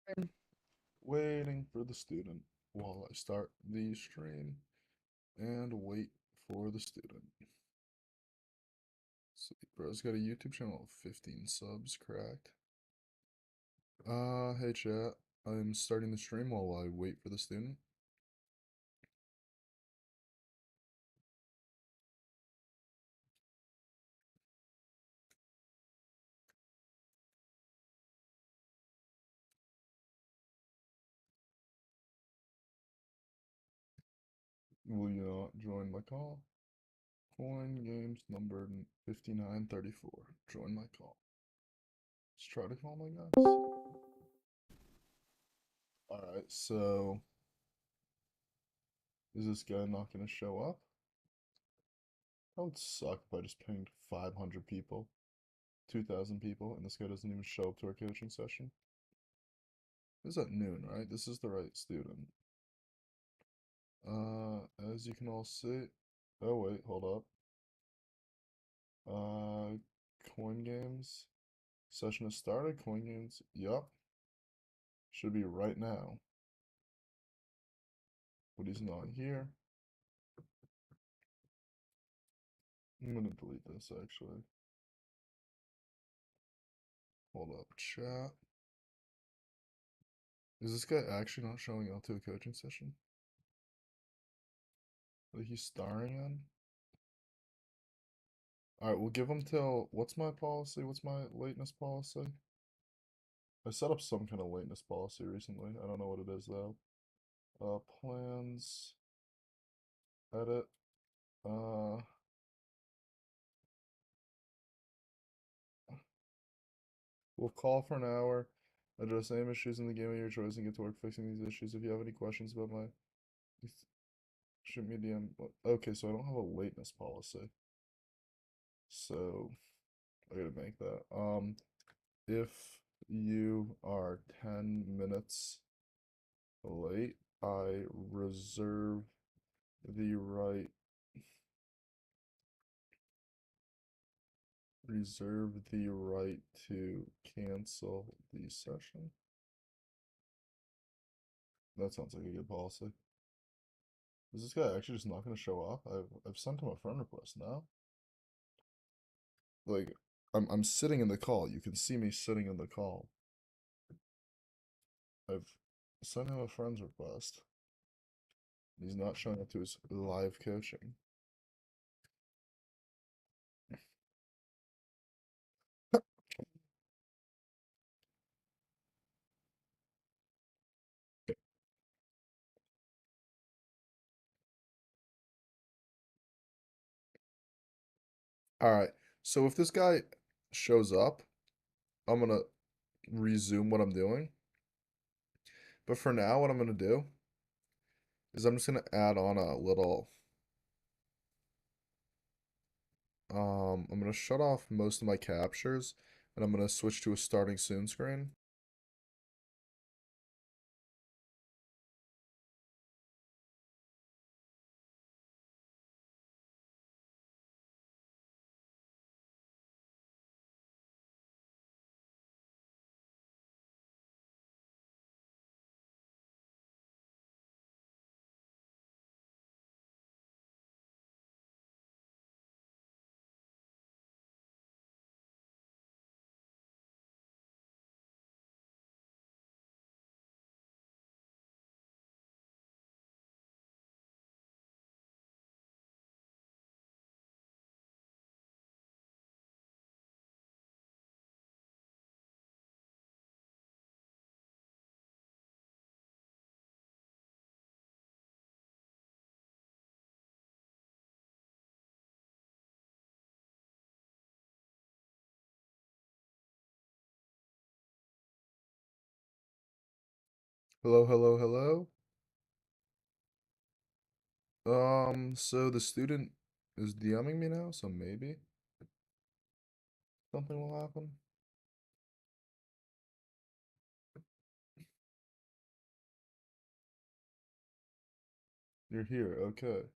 I'm waiting for the student while I start the stream and wait for the student. See, bro's got a YouTube channel of 15 subs, cracked. Hey chat, I'm starting the stream while I wait for the student. Will you not join my call? Coin games numbered 5934. Join my call. Let's try to call my guys. Alright, so is this guy not gonna show up? That would suck if I just pinged 500 people, 2,000 people, and this guy doesn't even show up to our coaching session. This is at noon, right? This is the right student. As you can all see, oh wait, hold up. Coin games. Session has started. Coin games, yup. Should be right now. But he's not here. I'm gonna delete this actually. Hold up, chat. Is this guy actually not showing up to a coaching session? That he's starring in? Alright, we'll give him till, what's my policy? What's my lateness policy? I set up some kind of lateness policy recently. I don't know what it is though. Plans, edit, we'll call for an hour, address any issues in the game of your choice and get to work fixing these issues. If you have any questions about my, shoot me a DM. Okay, so I don't have a lateness policy. So, I gotta make that. If you are 10 minutes late, I reserve the right to cancel the session. That sounds like a good policy. Is this guy actually just not going to show up? I've sent him a friend request now. Like, I'm sitting in the call. You can see me sitting in the call. I've sent him a friend's request. He's not showing up to his live coaching. Alright, so if this guy shows up, I'm gonna resume what I'm doing. But for now, what I'm gonna do is I'm just gonna add on a little I'm gonna shut off most of my captures and I'm gonna switch to a starting soon screen. Hello, hello, hello. So the student is DMing me now, so maybe something will happen. You're here, okay.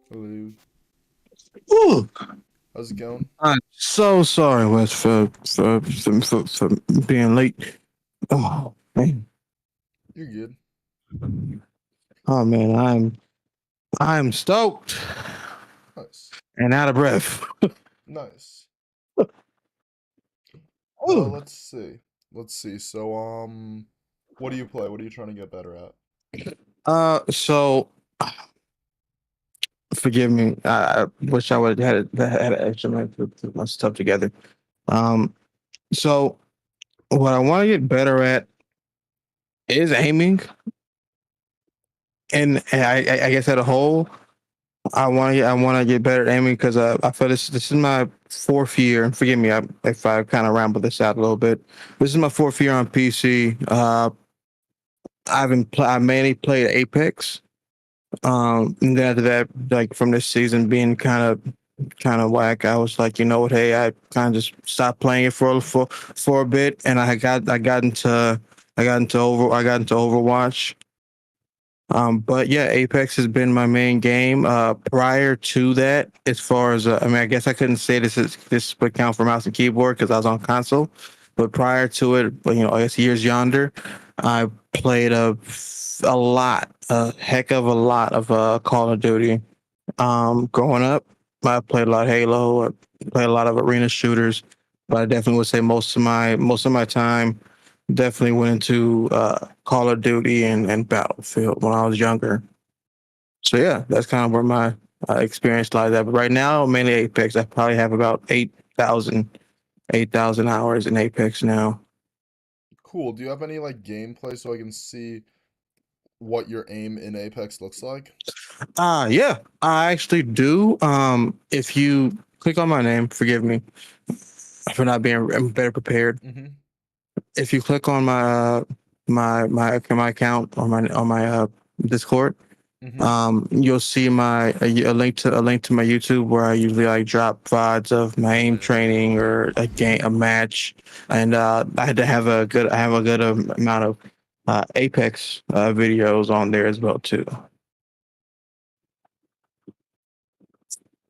Hello. Ooh, How's How's it going? I'm so sorry, Wes, for being late. Oh man, You're good. oh man, I'm stoked Nice. and out of breath. Nice. Ooh. Let's see. Let's see. So, what do you play? What are you trying to get better at? So forgive me. I wish I would have had an extra minute to put my stuff together. Um, so what I want to get better at is aiming, and I guess at a whole. I want to get better at aiming because I feel this is my fourth year. And forgive me if I kind of ramble this out a little bit. This is my fourth year on PC. I mainly played Apex. And then after that, like from this season being kind of whack, I was like, you know what? Hey, I kind of just stopped playing it for a bit, and I got into Overwatch. But yeah, Apex has been my main game. Prior to that, as far as I mean, I guess I couldn't say this would count for mouse and keyboard because I was on console. But prior to it, I guess years yonder, I played a heck of a lot of Call of Duty. Growing up, I played a lot of Halo. I played a lot of arena shooters, but I definitely would say most of my time definitely went into Call of Duty and Battlefield when I was younger. So yeah, that's kind of where my experience lies at. But right now, mainly Apex. I probably have about 8,000 hours in Apex now. Cool. Do you have any like gameplay so I can see what your aim in Apex looks like? Yeah, I actually do. If you click on my name, forgive me for not being better prepared. Mm-hmm. If you click on my account on my Discord, Mm-hmm. you'll see a link to my YouTube where I usually like drop VODs of my aim training or a match, and I have a good amount of Apex videos on there as well too.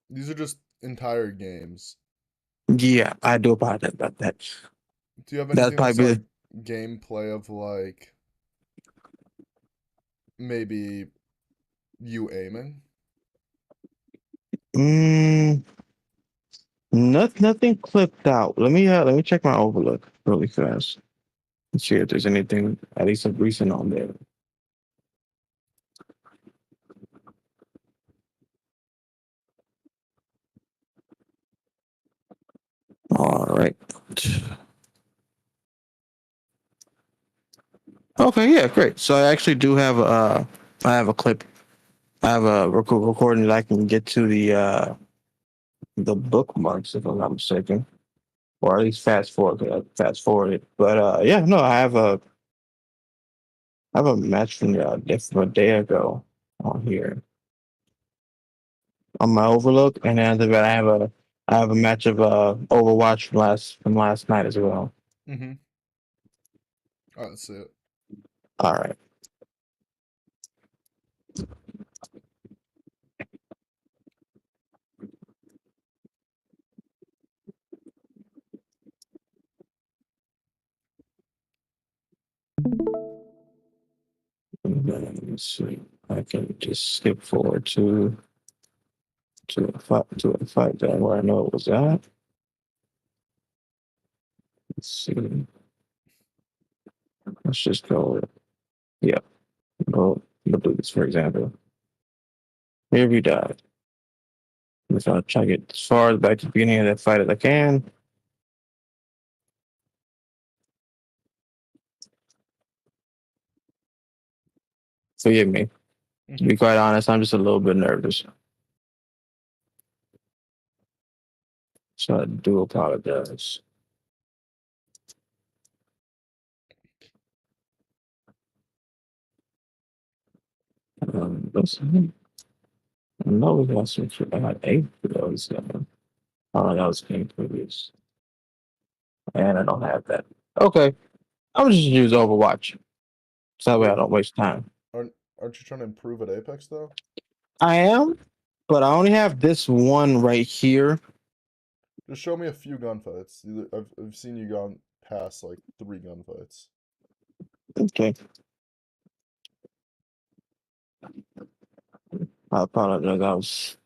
These are just entire games. Yeah, I do apologize about that. Do you have That's anything that's probably like gameplay of like maybe you aiming? mm, nothing clipped out. Let me check my overlook really fast and see if there's anything at least of recent on there. All right. Okay, yeah, great. So I actually do have I have a clip. I have a recording that I can get to the bookmarks if I'm not mistaken, or at least fast forward it. But yeah, no, I have a match from a day ago on here on my overlook, and then after that I have a match of Overwatch from last night as well. Mm-hmm. All right, let's see it. All right. Let's see. I can just skip forward to a fight that where I know it was at. Let's see. Let's just go. Yeah. We'll do this for example. Here we died. Let's try to get as far back to the beginning of that fight as I can. Forgive me. To Mm-hmm. be quite honest, I'm just a little bit nervous. So I do apologize. I know we got some shit. I had 8 of those. Oh, that was King previous. And I don't have that. Okay. I'm just use Overwatch. So that way I Wait, don't waste time. aren't you trying to improve at Apex though? I am, but I only have this one right here. Just show me a few gunfights. I've seen you gone past like 3 gunfights. Okay. I apologize.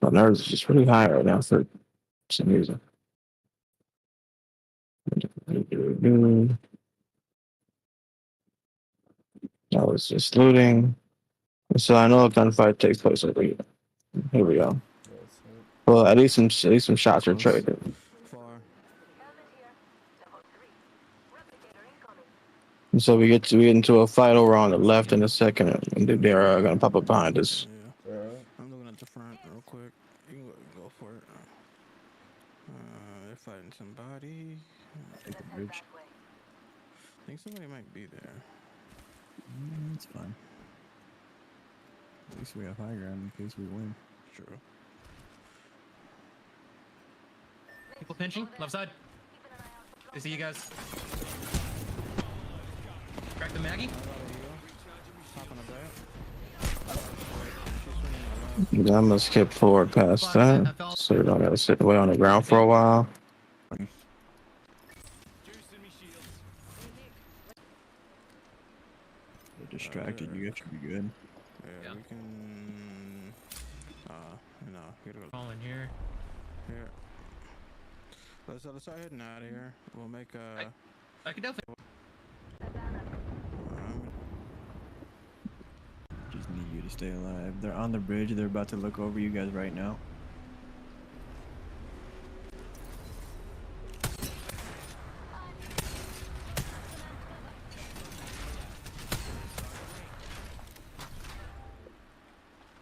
My nerves are just really high right now for some reason. I was just looting. So I know a gunfight takes place over here. Here we go. Yeah, that's it. Well, at least some shots are traded. Far. And so we get into a fight over on the left in a second, and they're gonna pop up behind us. Yeah. Alright. I'm looking at the front real quick. You can go for it. They're fighting somebody. Take the bridge. I think somebody might be there. It's fine. At least we have high ground in case we win. True. People pinching, left side. I see you guys. Crack the Maggie. Top on the back. She's swinging I'm gonna skip forward past that, so we don't gotta sit away on the ground for a while. They're distracted. You guys should be good. Yeah, Yeah. we can. No, here to go. All in here. Here. Let's start heading out of here. We'll make I could definitely. Just need you to stay alive. They're on the bridge. They're about to look over you guys right now.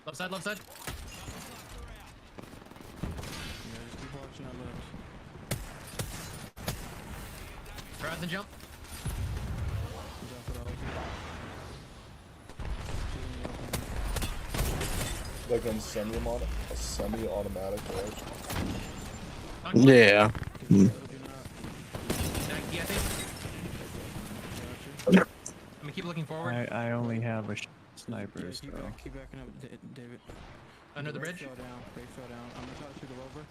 Left side, left side. Yeah, just keep watching that left. Rise and jump. Jump it out. She's in the open. Like on semi-automatic, right? Yeah. Do not. Yeah, I think. Gotcha. I'm gonna keep looking forward. I only have a sniper, Yeah, so keep backing up, David. Under the Ray bridge. Fell down. Ray fell down. I'm gonna try to shoot him over.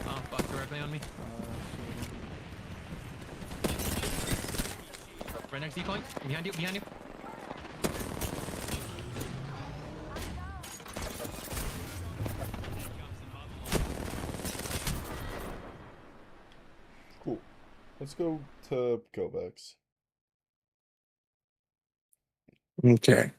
Oh, fuck, directly on me. Right next to you, point. Behind you, behind you. Cool. Let's go to Kovacs. Okay.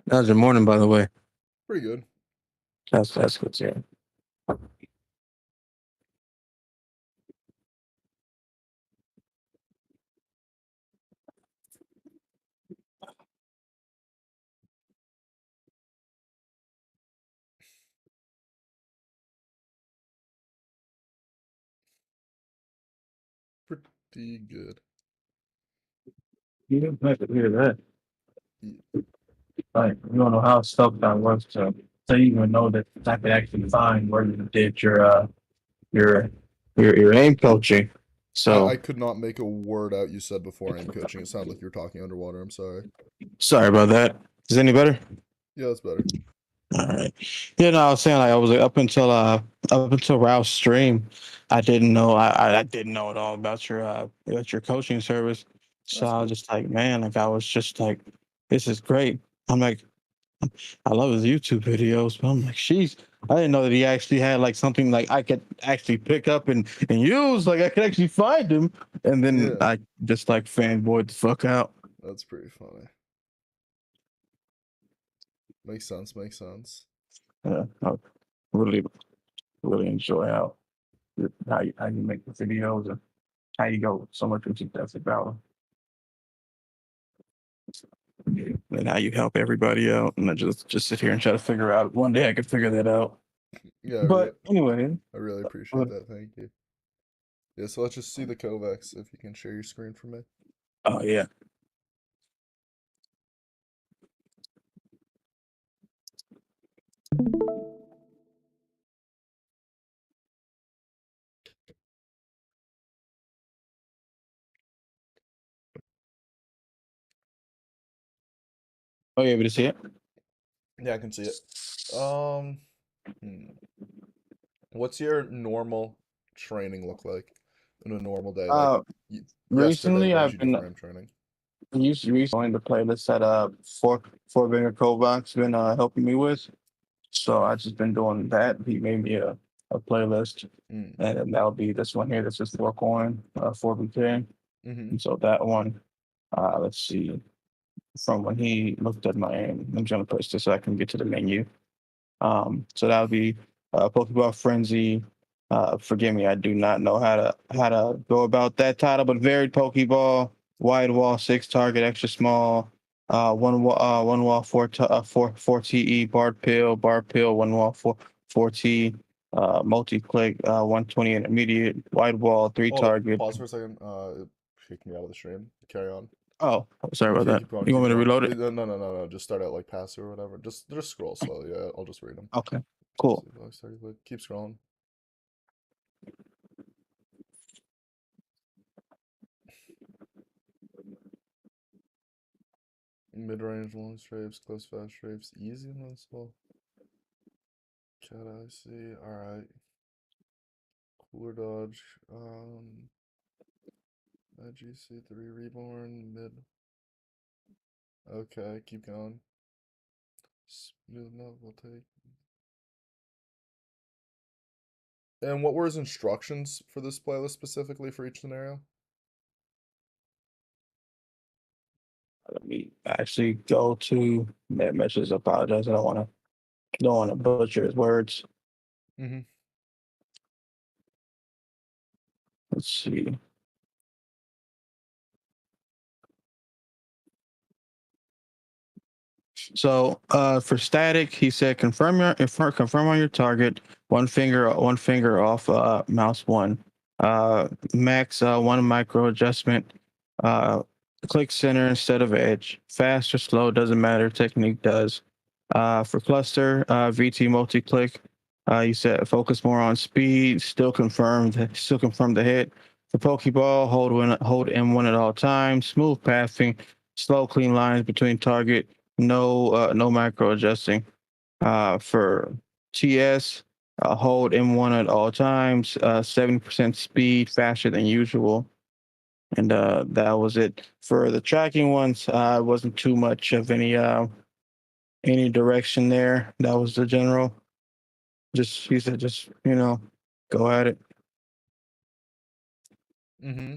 How's your morning, by the way? Pretty good. That's good to hear. Pretty good. You didn't have to hear that. Yeah. Like, you don't know how stuff that works to you even know that I could actually find where you did your aim coaching. So I could not make a word out you said before aim coaching. It sounded like you were talking underwater. I'm sorry. sorry about that. Is it any better? Yeah, that's better. All right. Yeah, no, I was saying like I was like, up until Ralph's stream, I didn't know I didn't know at all about your coaching service. So That's I was cool. just like, man, like I was just like, this is great. I'm like, I love his YouTube videos, but I'm like, sheesh, I didn't know that he actually had like something like I could actually pick up and use. Like I could actually find him, and then Yeah. I just like fanboyed the fuck out. That's pretty funny. Makes sense. Makes sense. Yeah, I really really enjoy how you make the videos and how you go so much into depth about them and how you help everybody out. And I just sit here and try to figure out. One day I could figure that out. Yeah, But anyway, I really appreciate that. Thank you. Yeah, so let's just see the Kovacs if you can share your screen for me. oh yeah. Oh, you able to see it? Yeah, I can see it. Hmm. What's your normal training look like in a normal day? Like Uh, yesterday, recently what did I've you do been for AM training? recently joined the playlist that four Banger Kovacs been helping me with. So I just been doing that. He made me a playlist, Mm. and that'll be this one here. This is 4 coin, 4BK. Mm-hmm. And so that one, let's see, from when he looked at my aim, I'm just gonna push this so I can get to the menu. So that would be Pokeball Frenzy. Forgive me, I do not know how to go about that title, but varied Pokeball, wide wall, 6 target, extra small, one wall, four TE, Bard Pill, one wall, four T, multi click, 120 intermediate, wide wall, three Hold up, target. pause for a second. It kicked me out of the stream. Carry on. Oh, sorry about that. Keep going. You want Keep me to going. reload it? No. Just start at like pass or whatever. Just scroll slowly. Yeah, I'll just read them. Okay, cool. Keep scrolling. Mid-range, long strafes, close, fast strafes, easy and invincible. Cat I see. Alright. Cooler dodge. GC3 reborn. Mid. Okay, keep going. Smooth melt will take. And what were his instructions for this playlist specifically for each scenario? Let me actually go to that message. Apologize. I don't want to butcher his words. Mm-hmm. Let's see. So for static, he said confirm on your target. One finger off mouse one. Max one micro adjustment. Uh, Click center instead of edge. Fast or slow doesn't matter. Technique does. For cluster, VT multi click. You said focus more on speed. Still confirm the hit. For Pokeball, hold M1 at all times. Smooth pathing. Slow clean lines between target. No macro adjusting. For TS, hold M1 at all times. 70% speed, faster than usual. And that was it. For the tracking ones, wasn't too much of any direction there. That was the general. He said just go at it. Mm-hmm.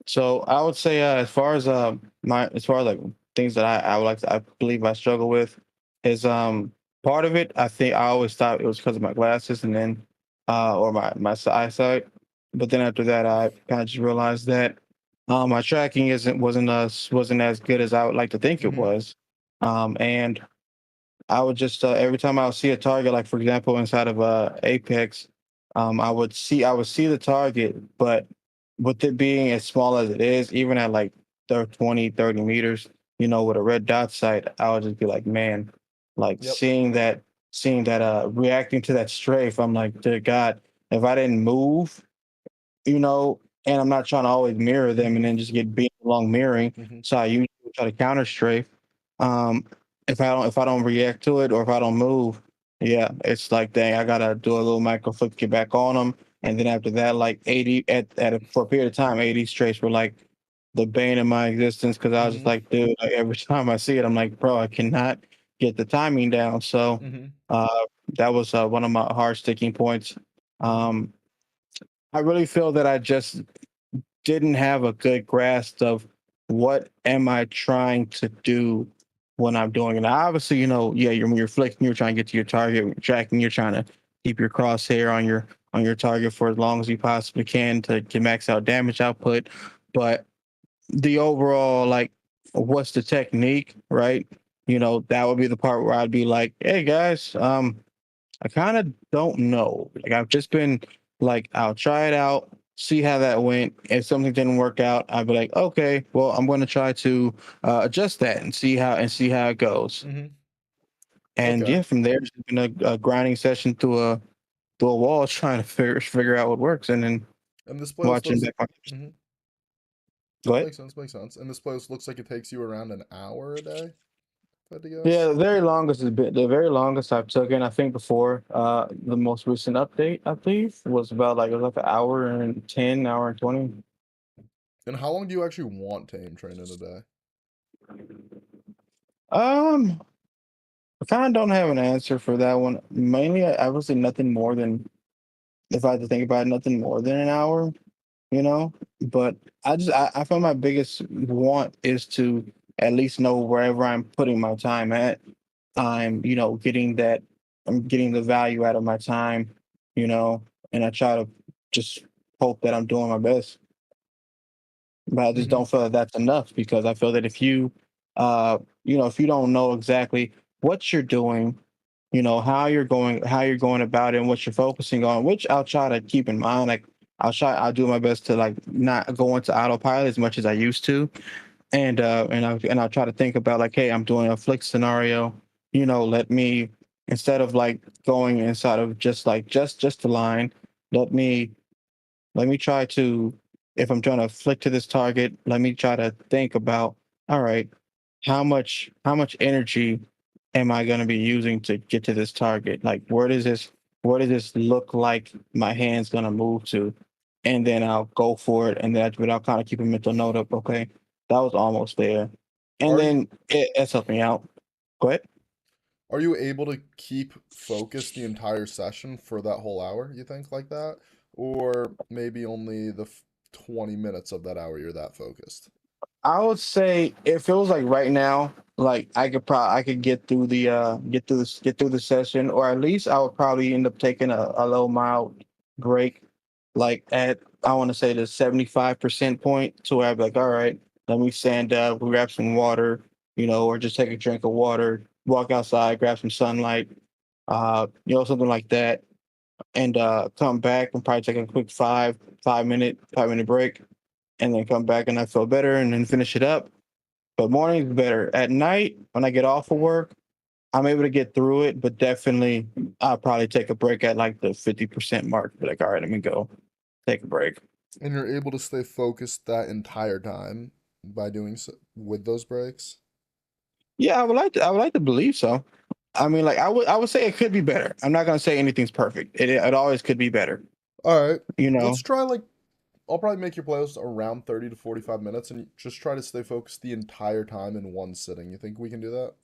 So I would say as far as like things that I would like I believe I struggle with is part of it. I think I always thought it was because of my glasses and then or my eyesight, but then after that I kind of just realized that my tracking wasn't as good as I would like to think it Mm-hmm. was. And I would just every time I would see a target, like for example inside of Apex, I would see the target, but with it being as small as it is, even at like 20, 30 meters, with a red dot sight, I would just be like, man, like Yep. seeing that reacting to that strafe, I'm like, dear God, if I didn't move, and I'm not trying to always mirror them and then just get beat along mirroring. Mm-hmm. So I usually try to counter strafe. Um, if I don't react to it or if I don't move, yeah, it's like dang, I gotta do a little micro flip, get back on them, and then after that, like 80 for a period of time, 80 straights were like the bane of my existence because I was just Mm-hmm. like, dude, like every time I see it, I'm like, bro, I cannot get the timing down. So Mm-hmm. that was one of my hard sticking points. Um, I really feel that I just didn't have a good grasp of what am I trying to do when I'm doing it. Now, obviously, yeah, when you're flicking, you're trying to get to your target. When you're tracking, you're trying to keep your crosshair on your target for as long as you possibly can to max out damage output. But the overall, like, what's the technique, right? That would be the part where I'd be like, hey guys, I kind of don't know. Like I've just been like, I'll try it out, see how that went. If something didn't work out, I'd be like, okay, well, I'm going to try to adjust that and see how it goes. Mm-hmm. And Okay. yeah, from there, it's been a grinding session to a wall, trying to figure out what works, and then And this playlist watching was. back. Mm-hmm. Go ahead. Makes sense. Makes sense. And this place looks like it takes you around an hour a day. If I had to guess. Yeah, the very longest I've taken, I think before the most recent update, I believe, was about like it was like an hour and 10, hour and 20. And how long do you actually want to aim train in a day? I kind of don't have an answer for that one. Mainly, I would say nothing more than, if I had to think about it, nothing more than an hour, you know. But I find my biggest want is to at least know wherever I'm putting my time at, I'm getting the value out of my time, and I try to just hope that I'm doing my best. But I just Mhm. don't feel that that's enough, because I feel that if you don't know exactly what you're doing, how you're going about it, and what you're focusing on, which I'll try to keep in mind. Like I'll do my best to like not go into autopilot as much as I used to, and I'll try to think about like, hey, I'm doing a flick scenario. Let me, instead of like going inside of just the line, let me try to, if I'm trying to flick to this target, let me try to think about, all right, how much energy am I going to be using to get to this target? Like, where does this look like my hand's going to move to? And then I'll go for it. And but I'll kind of keep a mental note of, okay, that was almost there. And Are you then it's helping me out. Go ahead. are you able to keep focused the entire session for that whole hour, you think, like that? Or maybe only the 20 minutes of that hour you're that focused? I would say it feels like right now, like I could get through the session, or at least I would probably end up taking a little mild break, like at, I want to say, the 75% point, to where I'd be like, all right, let me stand up, grab some water, or just take a drink of water, walk outside, grab some sunlight, something like that, and come back and probably take a quick 5 minute break, and then come back and I feel better, and then finish it up. But morning's better. At night, when I get off of work, I'm able to get through it, but definitely I'll probably take a break at like the 50% mark. Be like, all right, let me go take a break. And you're able to stay focused that entire time by doing so with those breaks? Yeah, I would like to believe so. I mean, like I would say it could be better. I'm not gonna say anything's perfect. It always could be better. All right. You know. Let's try like I'll probably make your playlist around 30 to 45 minutes and just try to stay focused the entire time in one sitting. You think we can do that?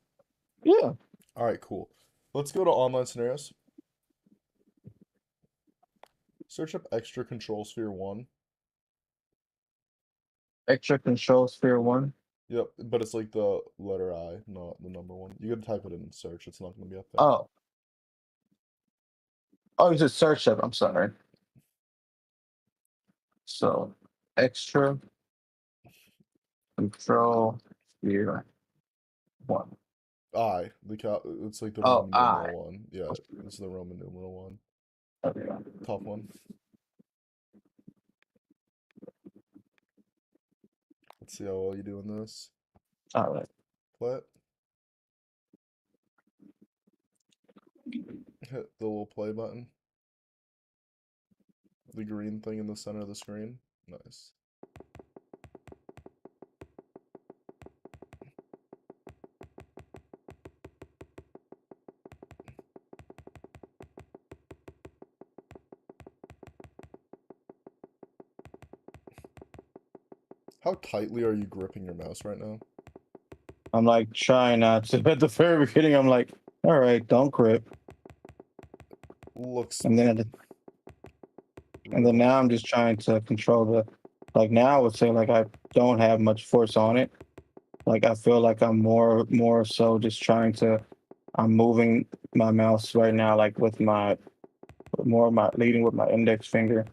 Yeah. All right, cool. Let's go to online scenarios. Search up extra control sphere 1. Extra control sphere 1. Yep, but it's like the letter I, not the number 1. You gotta type it in search. It's not gonna be up there. Oh. Oh, you said search up. I'm sorry. So extra control sphere 1. It's like the Oh, Roman I. numeral 1. Yeah, it's the Roman numeral 1. Okay. Top one. Let's see how well you do in this. All right. Play it. Hit the little play button. The green thing in the center of the screen. Nice. How tightly are you gripping your mouse right now? I'm like trying not to. At the very beginning, I'm like, all right, don't grip. Looks And then real. now I'm just trying to control like now I would say like I don't have much force on it. Like I feel like I'm more so just I'm moving my mouse right now, like with leading with my index finger,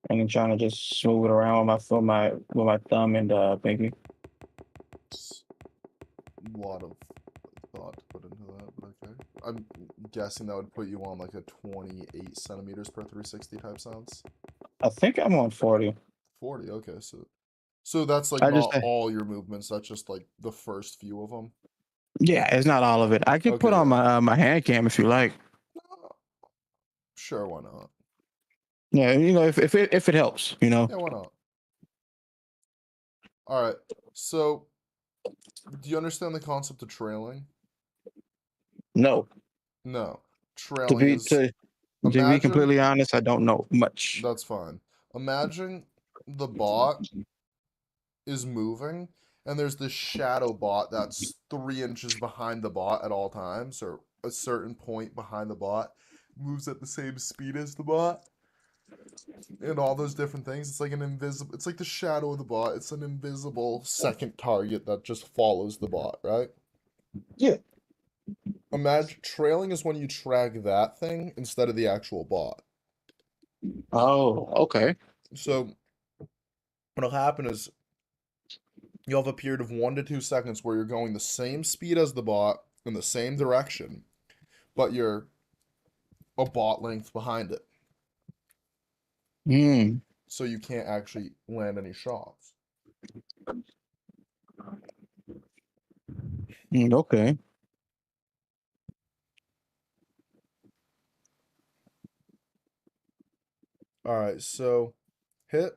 and then trying to just smooth it around with my thumb and pinky. It's a lot of thought to put into that, but okay. I'm guessing that would put you on like a 28 centimeters per 360 type sounds. I think I'm on 40. 40, okay, so that's like I just not all your movements, that's just like the first few of them. Yeah, it's not all of it. I could put Okay, on yeah. my hand cam if you like. Sure, why not? Yeah, if it helps. Yeah, why not? All right. So, do you understand the concept of trailing? No, No. to Trailing be is to to be imagine completely honest, I don't know much. that's fine. Imagine the bot is moving and there's this shadow bot that's 3 inches behind the bot at all times, or a certain point behind the bot moves at the same speed as the bot, and all those different things. It's like an invisible, it's like the shadow of the bot. It's an invisible second target that just follows the bot, right? Yeah. Imagine trailing is when you track that thing instead of the actual bot. Oh, okay. So what'll happen is you'll have a period of 1 to 2 seconds where you're going the same speed as the bot in the same direction, but you're a bot length behind it. Hmm. So you can't actually land any shots. Okay. Alright, so hit.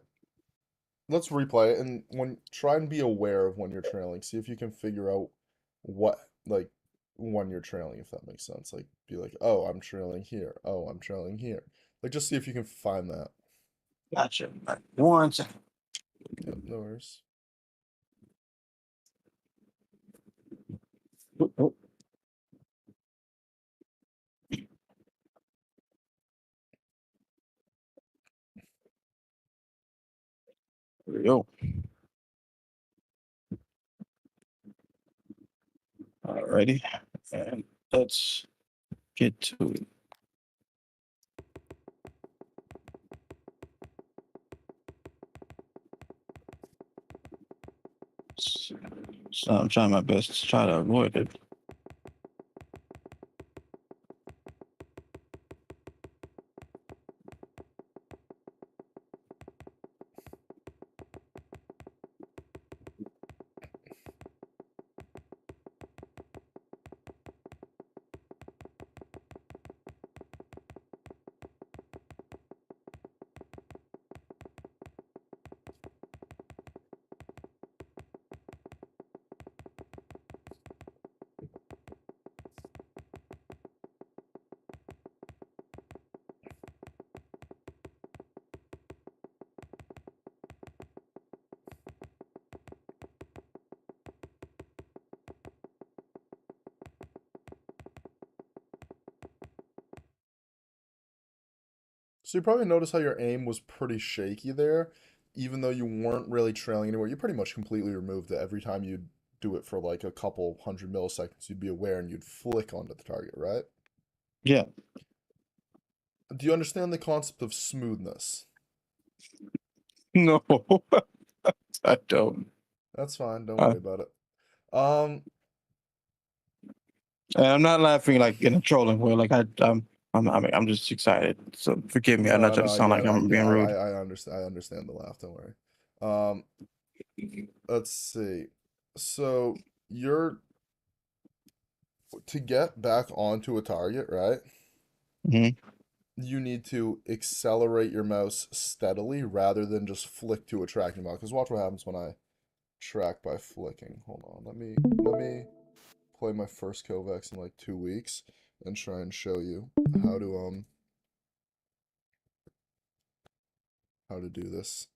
Let's replay it and try and be aware of when you're trailing. See if you can figure out what, like, when you're trailing, if that makes sense. Like, be like, oh, I'm trailing here. Oh, I'm trailing here. Like, just see if you can find that. Gotcha. 1 second. Yep, no worries. Oh, oh. There we go. Alrighty. And let's get to it. So I'm trying my best to try to avoid it. So you probably notice how your aim was pretty shaky there, even though you weren't really trailing anywhere. You pretty much completely removed it. Every time you'd do it for like a couple 100 milliseconds, you'd be aware and you'd flick onto the target, right? Yeah. Do you understand the concept of smoothness? No, I don't. That's fine. Don't Uh, worry about it. and I'm not laughing like in a trolling way. Like I'm just excited. So forgive me. I'm not No, trying no, to I sound like get, I I'm get, being rude. I understand. I understand the laugh. Don't worry. Um, let's see. So you're to get back onto a target, right? Mhm. You need to accelerate your mouse steadily rather than just flick to a tracking bot. Because watch what happens when I track by flicking. Hold on, let me play my first Kovacs in like 2 weeks and try and show you how to do this.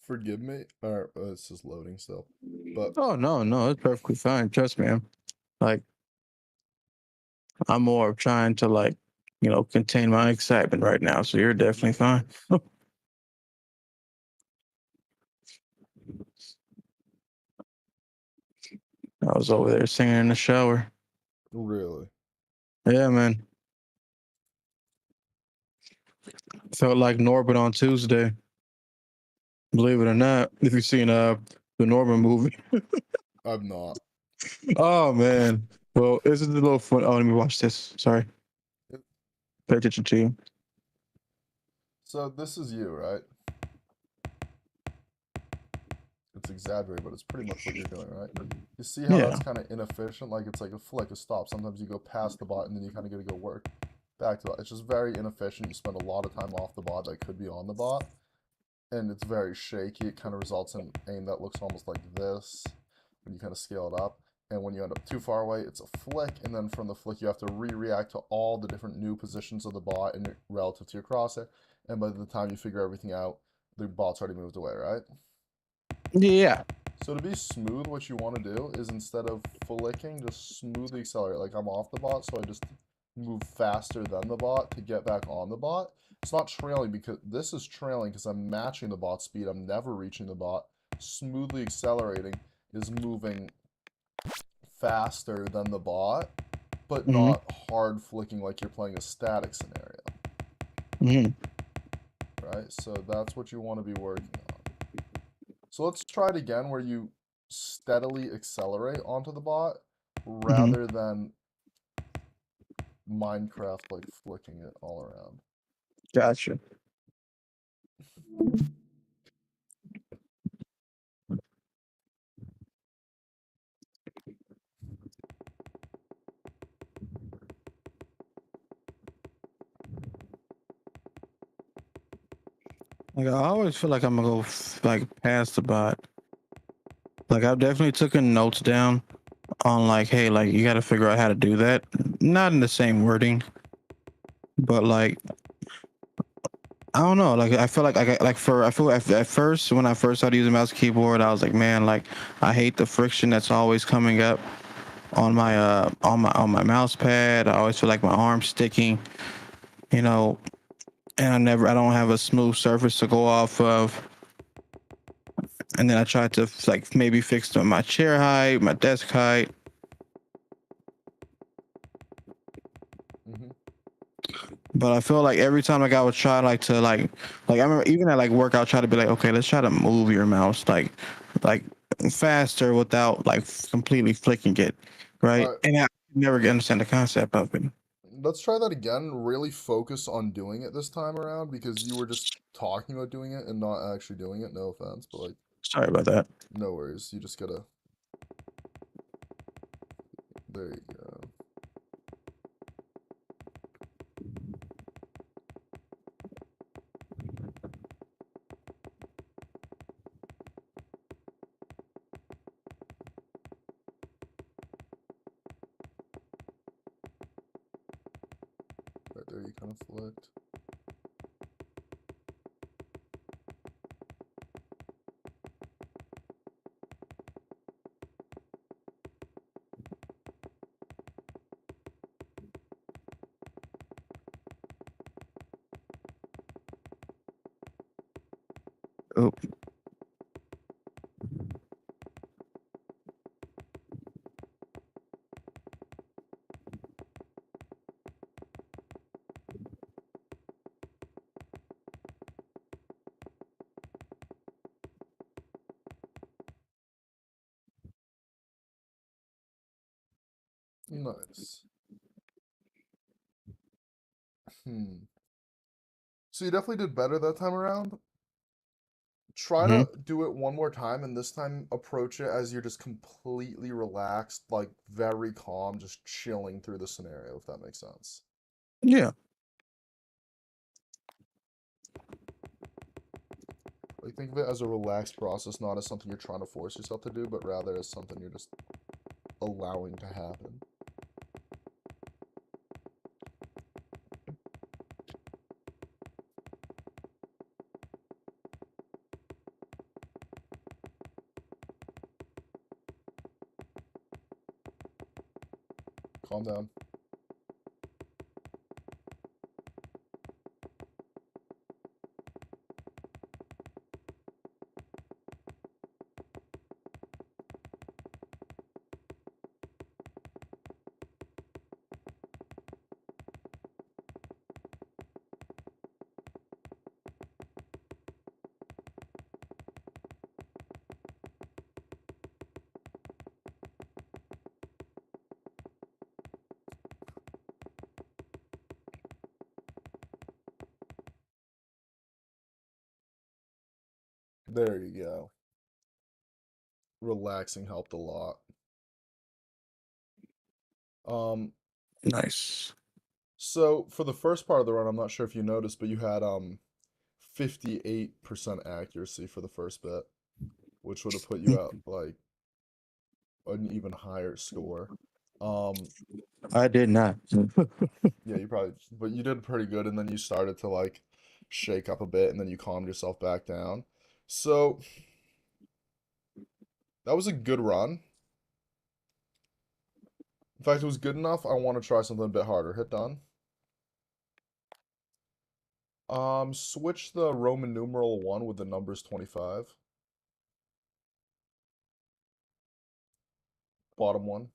Forgive me, or it's just loading still. But Oh no, it's perfectly fine. Trust me. Like I'm more of trying to like, contain my excitement right now. So you're definitely fine. I was over there singing in the shower. really, Yeah, man. Felt like Norbit on Tuesday. Believe it or not, if you've seen the Norman movie. I'm not. Oh man. Well, this is a little fun. Oh, let me watch this. Sorry. Pay attention to you. So this is you, right? It's exaggerated, but it's pretty much what you're doing, right? You see how Yeah. that's kind of inefficient? Like it's like a flick, a stop. Sometimes you go past the bot and then you kind of gotta go work back to the bot. It's just very inefficient. You spend a lot of time off the bot that could be on the bot. And it's very shaky. It kind of results in aim that looks almost like this when you kind of scale it up. And when you end up too far away, it's a flick. And then from the flick, you have to react to all the different new positions of the bot and relative to your crosshair. And by the time you figure everything out, the bot's already moved away, right? Yeah. So to be smooth, what you want to do is instead of flicking, just smoothly accelerate. Like I'm off the bot, so I just move faster than the bot to get back on the bot. It's not trailing because this is trailing because I'm matching the bot speed. I'm never reaching the bot. Smoothly accelerating is moving faster than the bot, but not hard flicking like you're playing a static scenario. Right? So that's what you want to be working on. So let's try it again where you steadily accelerate onto the bot rather than Minecraft like flicking it all around. Gotcha. Like I always feel like I'm gonna go like past the bot. Like I've definitely taken notes down on like, hey, like you got to figure out how to do that. Not in the same wording, but like I don't know. Like I feel like I feel at first when I first started using mouse and keyboard, I was like, man, like I hate the friction that's always coming up on my mouse pad. I always feel like my arm's sticking, you know, and I don't have a smooth surface to go off of. And then I tried to like maybe fix my chair height, my desk height. But I feel like every time like I would try like I remember even at like work I'll try to be like, okay, let's try to move your mouse like faster without like completely flicking it, right? Alright, And I never understand the concept of it. let's try that again. Really focus on doing it this time around because you were just talking about doing it and not actually doing it. No offense, but like, Sorry about that. no worries. You just gotta. There you go. Right there, you kind of flicked. Oh, Nice. So you definitely did better that time around. Try to do it one more time, and this time approach it as you're just completely relaxed, like very calm, just chilling through the scenario, if that makes sense. yeah. Like think of it as a relaxed process, not as something you're trying to force yourself to do, but rather as something you're just allowing to happen. Calm down. There you go. Relaxing helped a lot. Nice. So for the first part of the run, I'm not sure if you noticed, but you had 58% accuracy for the first bit, which would have put you at like an even higher score. I did not. Yeah, you probably, but you did pretty good, and then you started to like shake up a bit, and then you calmed yourself back down. So that was a good run. In fact, it was good enough. I want to try something a bit harder. Hit done. Switch the Roman numeral 1 with the numbers 25. Bottom one.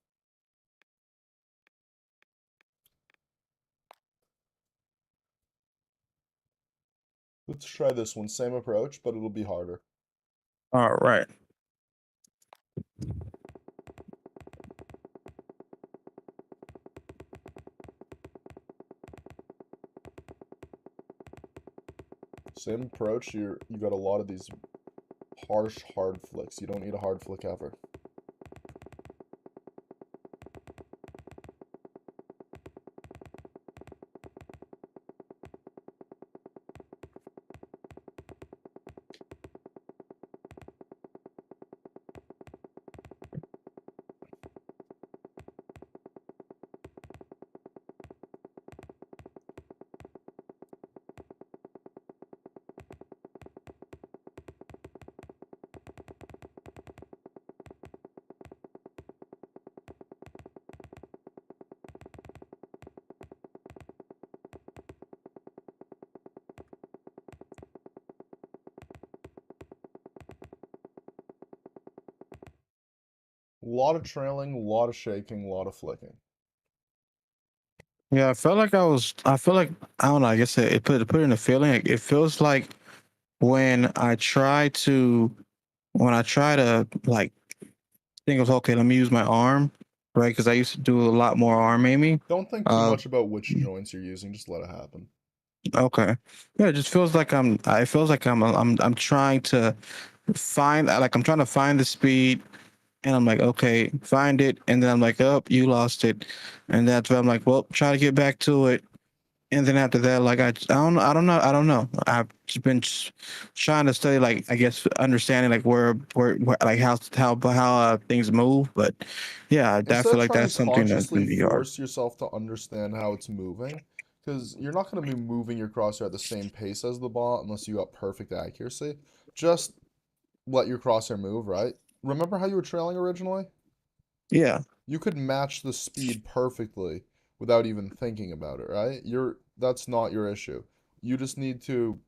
Let's try this one. Same approach, but it'll be harder. All right. Same approach. You got a lot of these harsh hard flicks. You don't need a hard flick ever. A lot of trailing, a lot of shaking, a lot of flicking. Yeah, I felt like I feel like I don't know. I guess it put in a feeling. Like, it feels like when I try to like think of okay, let me use my arm, right? Because I used to do a lot more arm aiming. Don't think too much about which joints you're using. Just let it happen. Okay. Yeah, it just feels like it feels like I'm trying to find like I'm trying to find the speed, and I'm like, okay, find it, and then I'm like, oh, you lost it, and that's where I'm like, well, try to get back to it, and then after that, like I don't know. I've just been trying to study, like I guess understanding like where like how things move, but yeah, I Instead feel of like trying to that's something that's consciously gonna be hard. force yourself to understand how it's moving, because you're not going to be moving your crosshair at the same pace as the ball unless you got perfect accuracy. Just let your crosshair move, right? Remember how you were trailing originally? Yeah. You could match the speed perfectly without even thinking about it, right? That's not your issue. You just need to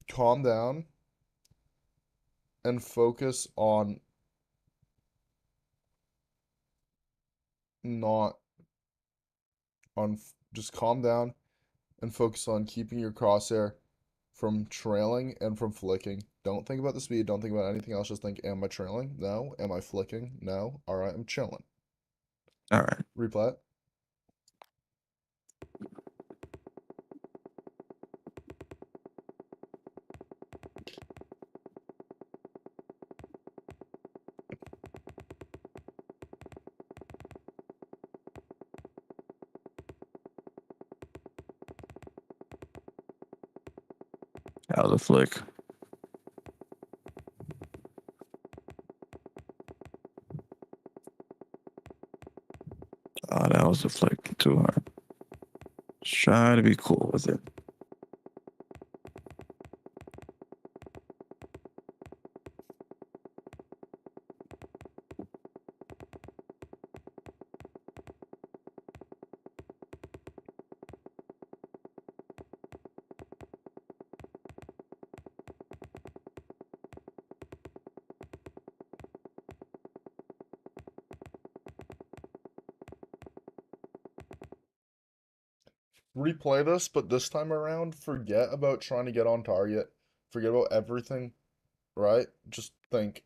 calm down and focus on not just calm down and focus on keeping your crosshair from trailing and from flicking. Don't think about the speed, don't think about anything else, just think, am I trailing? No. Am I flicking? No. Alright, I'm chilling. All right. Replay it. That was a flick. Oh, that was a flick. Too hard. Try to be cool with it. Replay this, but this time around, forget about trying to get on target. Forget about everything, right? Just think,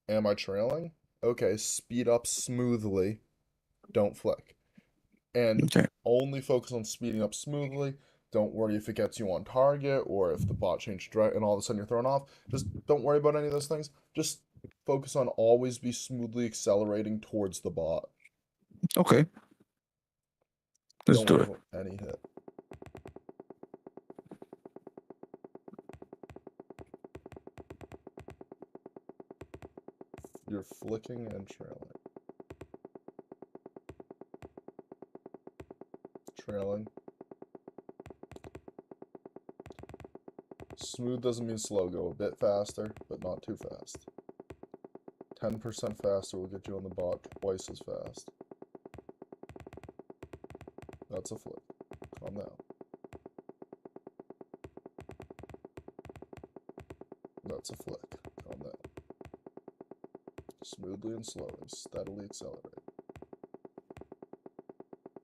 am I trailing? Okay, speed up smoothly. Don't flick. And Okay. only focus on speeding up smoothly. Don't worry if it gets you on target or if the bot changed direct and all of a sudden you're thrown off. Just don't worry about any of those things. Just focus on always be smoothly accelerating towards the bot. Okay. Let's Don't do worry it. about any hit. You're flicking and trailing. Trailing. Smooth doesn't mean slow. Go a bit faster, but not too fast. 10% faster will get you on the bot twice as fast. That's a flick. Calm down. That's a flick. Calm down. Smoothly and slowly, steadily accelerate.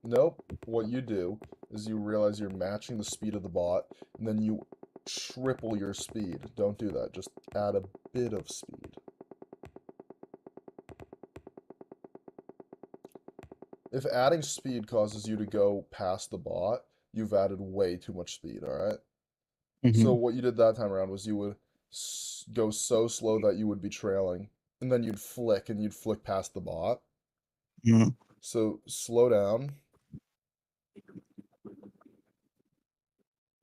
Nope. What you do is you realize you're matching the speed of the bot, and then you triple your speed. Don't do that. Just add a bit of speed. If adding speed causes you to go past the bot, you've added way too much speed, alright? So what you did that time around was you would go so slow that you would be trailing, and then you'd flick past the bot. Mhm. So slow down.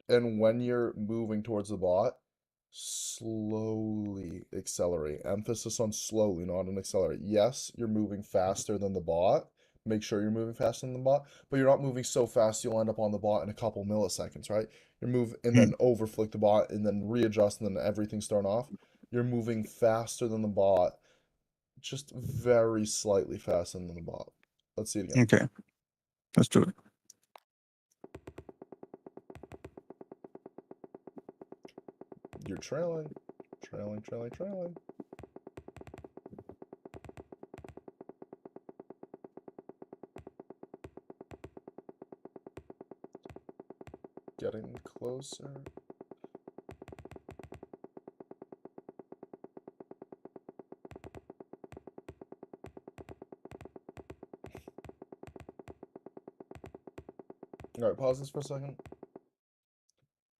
And when you're moving towards the bot, slowly accelerate. Emphasis on slowly, not on accelerate. Yes, you're moving faster than the bot. Make sure you're moving faster than the bot, but you're not moving so fast you'll end up on the bot in a couple milliseconds, right? You're moving and then overflick the bot and then readjust and then everything's thrown off. You're moving faster than the bot, just very slightly faster than the bot. Let's see it again. Okay. Let's do it. You're trailing, trailing, trailing, trailing. Getting closer. Alright, pause this for a second.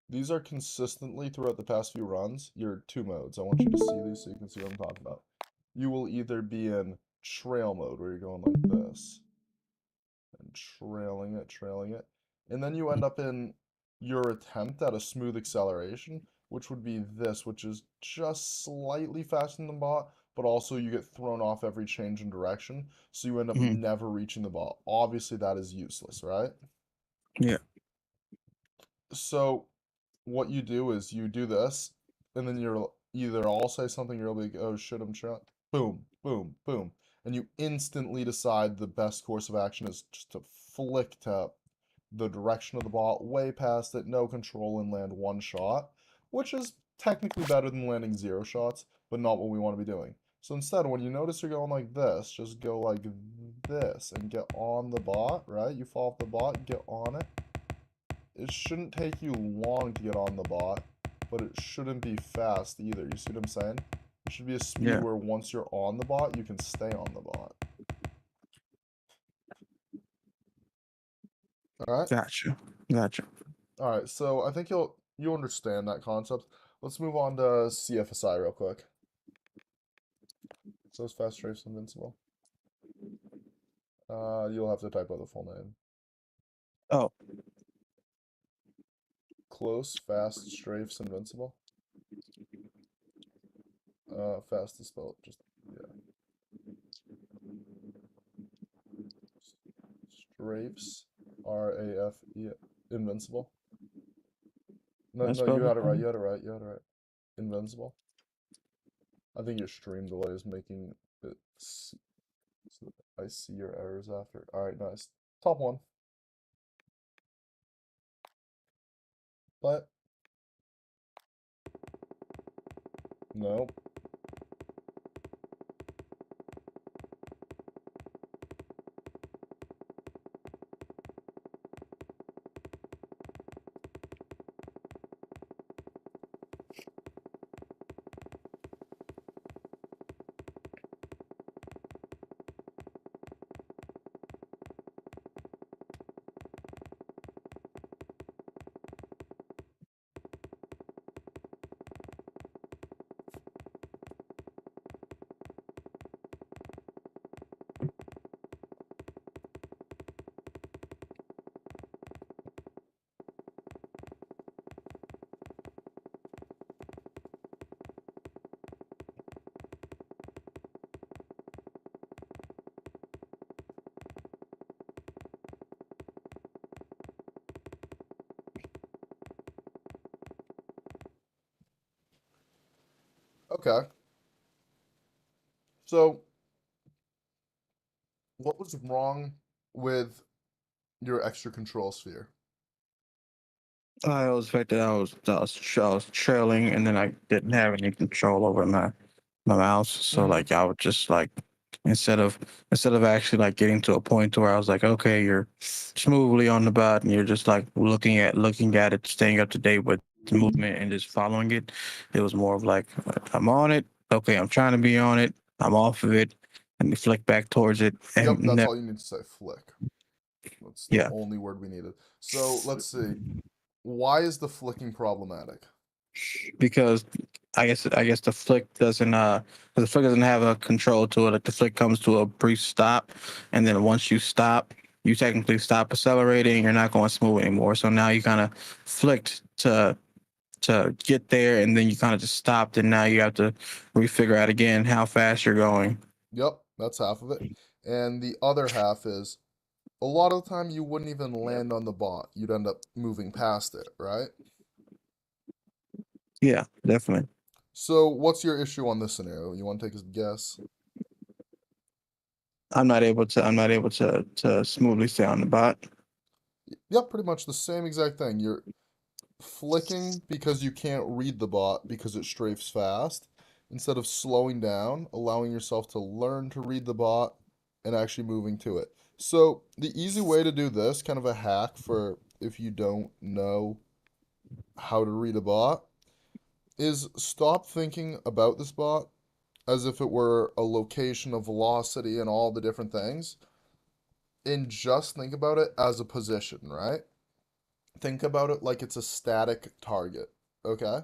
These are consistently throughout the past few runs, your two modes. I want you to see these so you can see what I'm talking about. You will either be in trail mode, where you're going like this, and trailing it, and then you end up in your attempt at a smooth acceleration, which would be this, which is just slightly faster than the bot, but also you get thrown off every change in direction, so you end up Mhm. never reaching the bot. Obviously, that is useless, right? Yeah. So what you do is you do this, and then you're either I'll say something, you'll be like, oh shit, I'm trying. Boom, boom, boom. And you instantly decide the best course of action is just to flick to the direction of the bot, way past it, no control, and land one shot, which is technically better than landing 0 shots, but not what we want to be doing. So instead, when you notice you're going like this, just go like this and get on the bot, right? You fall off the bot, get on it. It shouldn't take you long to get on the bot, but it shouldn't be fast either. You see what I'm saying? It should be a speed Yeah. where once you're on the bot, you can stay on the bot. Alright? Gotcha. Gotcha. Alright, so I think you understand that concept. Let's move on to CFSI real quick. So it's Fast Strafes Invincible. You'll have to type out the full name. Oh. Close, Fast Strafes Invincible. Fast is spelled just, yeah. Strafes, R-A-F-E, Invincible. No, That's no, you spelled had it right, wrong. you had it right, you had it right. Invincible. I think your stream delay is making it so that I see your errors after. Alright, nice. Top one. But nope. Okay. So, what was wrong with your extra control sphere? It was the fact that I was trailing, and then I didn't have any control over my mouse. So Mhm. like I would just like instead of actually like getting to a point where I was like, okay, you're smoothly on the bot, and you're just like looking at it, staying up to date with the movement, and just following it. It was more of like I'm on it. Okay, I'm trying to be on it. I'm off of it, and you flick back towards it, Yep, and that's all you need to say. Flick. That's the yeah. only word we needed. So let's see. Why is the flicking problematic? Because I guess the flick doesn't have a control to it. Like the flick comes to a brief stop, and then once you stop, you technically stop accelerating. You're not going smooth anymore. So now you kind of flicked to get there, and then you kind of just stopped, and now you have to refigure out again how fast you're going. Yep, that's half of it. And the other half is a lot of the time you wouldn't even land on the bot. You'd end up moving past it, right? Yeah, definitely. So what's your issue on this scenario? You want to take a guess? I'm not able to smoothly stay on the bot. Yep, pretty much the same exact thing. You're flicking because you can't read the bot because it strafes fast, instead of slowing down, allowing yourself to learn to read the bot and actually moving to it. So the easy way to do this, kind of a hack for if you don't know how to read a bot, is stop thinking about this bot as if it were a location, a velocity, and all the different things, and just think about it as a position, right? Think about it like it's a static target, okay?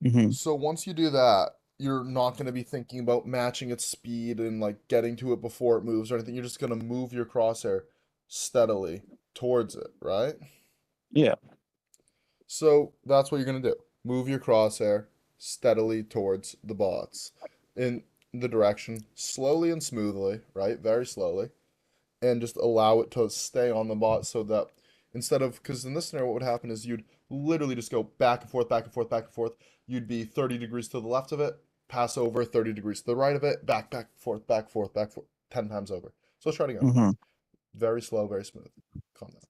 Hmm. So once you do that, you're not going to be thinking about matching its speed and like getting to it before it moves or anything. You're just going to move your crosshair steadily towards it, right? Yeah. So that's what you're going to do. Move your crosshair steadily towards the bots in the direction, slowly and smoothly, right? Very slowly. And just allow it to stay on the bot so that instead of, because in this scenario, what would happen is you'd literally just go back and forth, back and forth, back and forth. You'd be 30 degrees to the left of it, pass over 30 degrees to the right of it, back, forth, back, forth, back, forth, 10 times over. So let's try it again. Hmm. Very slow, very smooth. Calm down.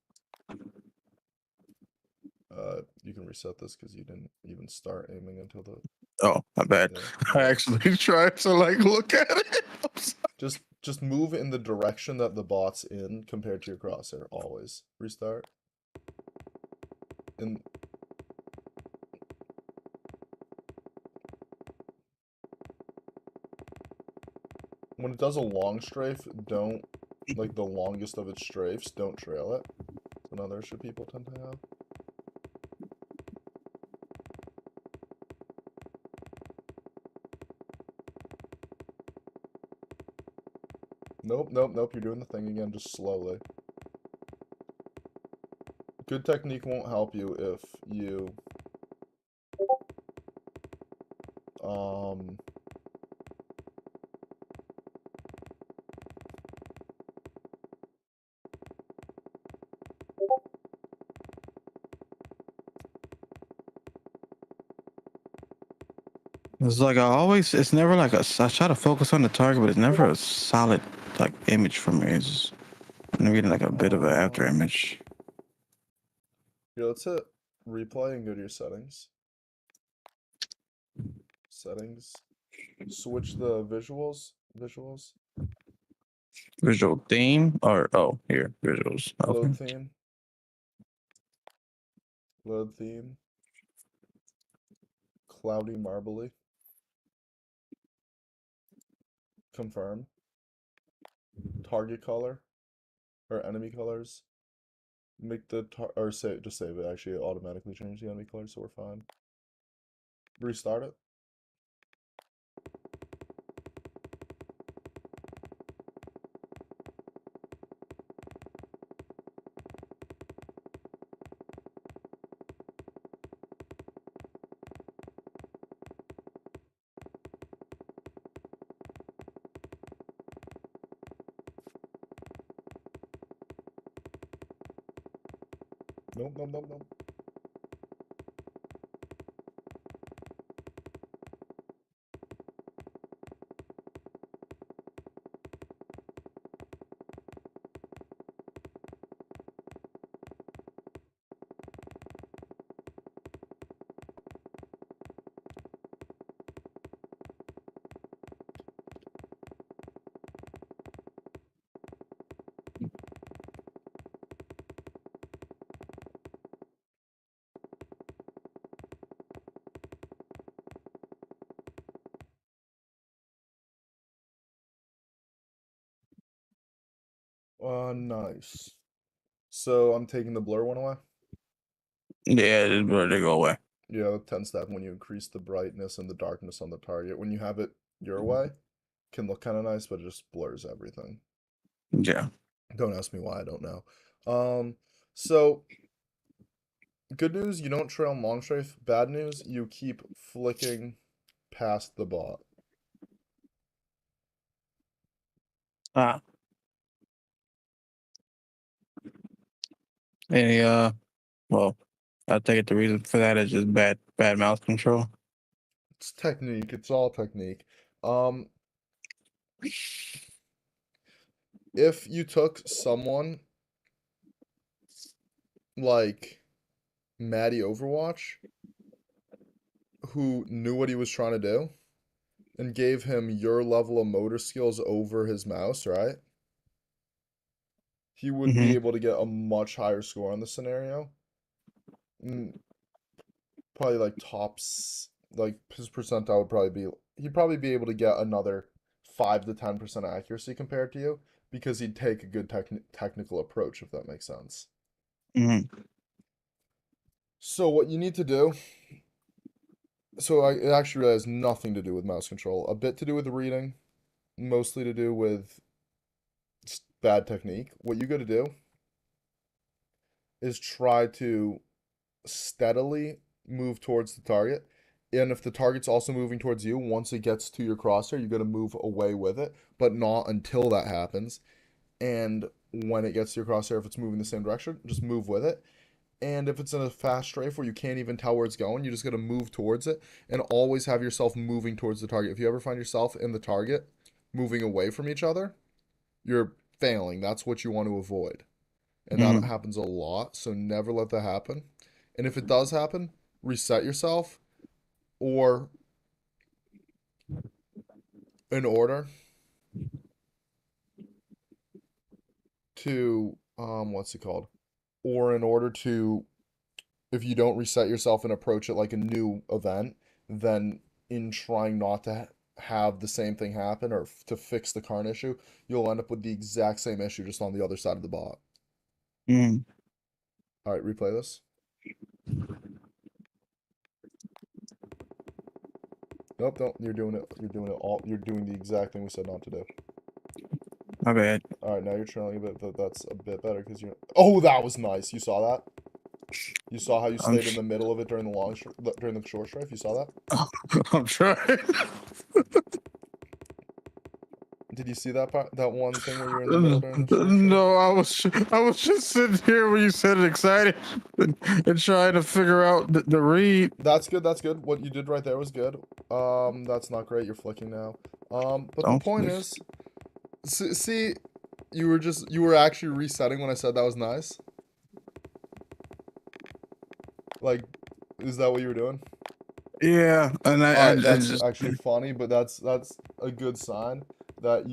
You can reset this because you didn't even start aiming until the, Oh, my bad. yeah, I yeah. actually tried to like look at it. Just move in the direction that the bot's in compared to your crosshair, always. Restart. And when it does a long strafe, don't, like the longest of its strafes, don't trail it. That's another issue people tend to have. Nope, nope, nope, you're doing the thing again, just slowly. Good technique won't help you if you, um, It's like it's never like I try to focus on the target, but it's never a solid like image for me. It's just, I'm getting like a bit of an after image. here, let's hit replay and go to your settings. Settings. Switch the visuals, Visual theme or oh here visuals. Okay. load theme, load theme, cloudy marbly, confirm, target color, or enemy colors. Make the or just save it. Actually, it automatically changed the enemy color, so we're fine. Restart it. Nope, nope, nope, nope. Nice. So I'm taking the blur one away. Yeah, it's better to go away. Yeah, with 10 step when you increase the brightness and the darkness on the target. When you have it your way, can look kind of nice, but it just blurs everything. Yeah. Don't ask me why, I don't know. So good news, you don't trail long strafe. Bad news, you keep flicking past the bot. Ah. Any well, I take it the reason for that is just bad mouse control. It's technique, it's all technique. Um if you took someone like Maddie Overwatch who knew what he was trying to do and gave him your level of motor skills over his mouse, right? He would be Mm-hmm. able to get a much higher score on the scenario. Probably like tops, like his percentile would probably be, he'd probably be able to get another 5 to 10% accuracy compared to you because he'd take a good technical approach, if that makes sense. Mm-hmm. So what you need to do, it actually really has nothing to do with mouse control, a bit to do with reading, mostly to do with bad technique. What you got to do is try to steadily move towards the target. And if the target's also moving towards you, once it gets to your crosshair, you're going to move away with it, but not until that happens. And when it gets to your crosshair, if it's moving the same direction, just move with it. And if it's in a fast strafe where you can't even tell where it's going, you just got to move towards it and always have yourself moving towards the target. If you ever find yourself in the target moving away from each other, you're failing. That's what you want to avoid. And that Mm-hmm. happens a lot, so never let that happen. And if it does happen, reset yourself, or in order to what's it called? Or in order to, if you don't reset yourself and approach it like a new event, then in trying not to have the same thing happen or to fix the current issue, you'll end up with the exact same issue just on the other side of the bot. Mm-hmm. All right, replay this. Nope, don't. You're doing it. You're doing it all. You're doing the exact thing we said not to do. My bad. All right, now you're trailing a bit, but that's a bit better because you're. Oh, that was nice. You saw that? You saw how you I'm stayed in the middle of it during the during the short strafe. You saw that? I'm trying. Did you see that part? That one thing where you were in the middle during the short strafe? No, I was just sitting here when you said it excited and trying to figure out the read. That's good. That's good. What you did right there was good. That's not great. You're flicking now. But the Don't point flick. is, see, you were actually resetting when I said that was nice. Like, is that what you were doing? Yeah, and I Alright, that's just actually funny, but that's a good sign that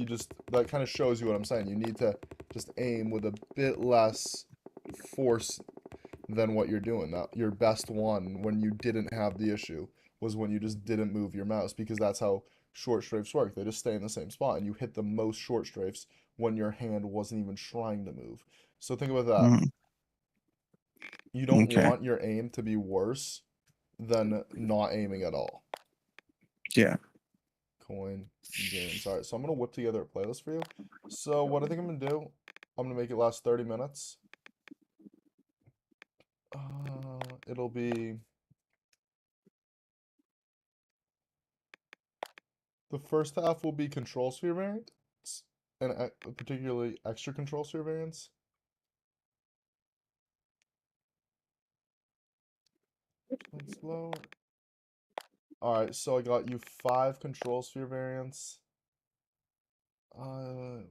that kind of shows you what I'm saying. You need to just aim with a bit less force than what you're doing. That your best one when you didn't have the issue was when you just didn't move your mouse because that's how short strafes work. They just stay in the same spot and you hit the most short strafes when your hand wasn't even trying to move. So think about that. mm, You don't okay. want your aim to be worse than not aiming at all. Yeah. Coin games. All right, so I'm gonna whip together a playlist for you. So what I think I'm gonna do, I'm gonna make it last 30 minutes. It'll be the first half will be control sphere variants and particularly extra control sphere variants. That's slow. All right, so I got you 5 control sphere variants.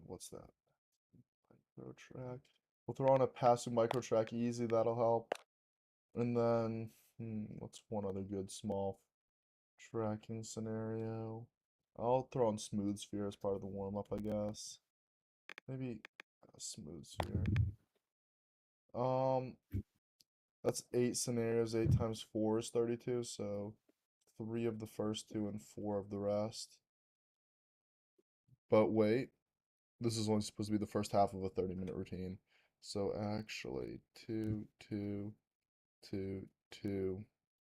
What's that? Micro track. We'll throw on a passive micro track easy. That'll help. And then, what's one other good small tracking scenario? I'll throw on smooth sphere as part of the warm up, I guess. Maybe a smooth sphere. That's 8 scenarios. 8 times 4 is 32. So 3 of the first 2 and 4 of the rest. But wait, this is only supposed to be the first half of a 30-minute routine. So actually, 2, 2, 2, 2,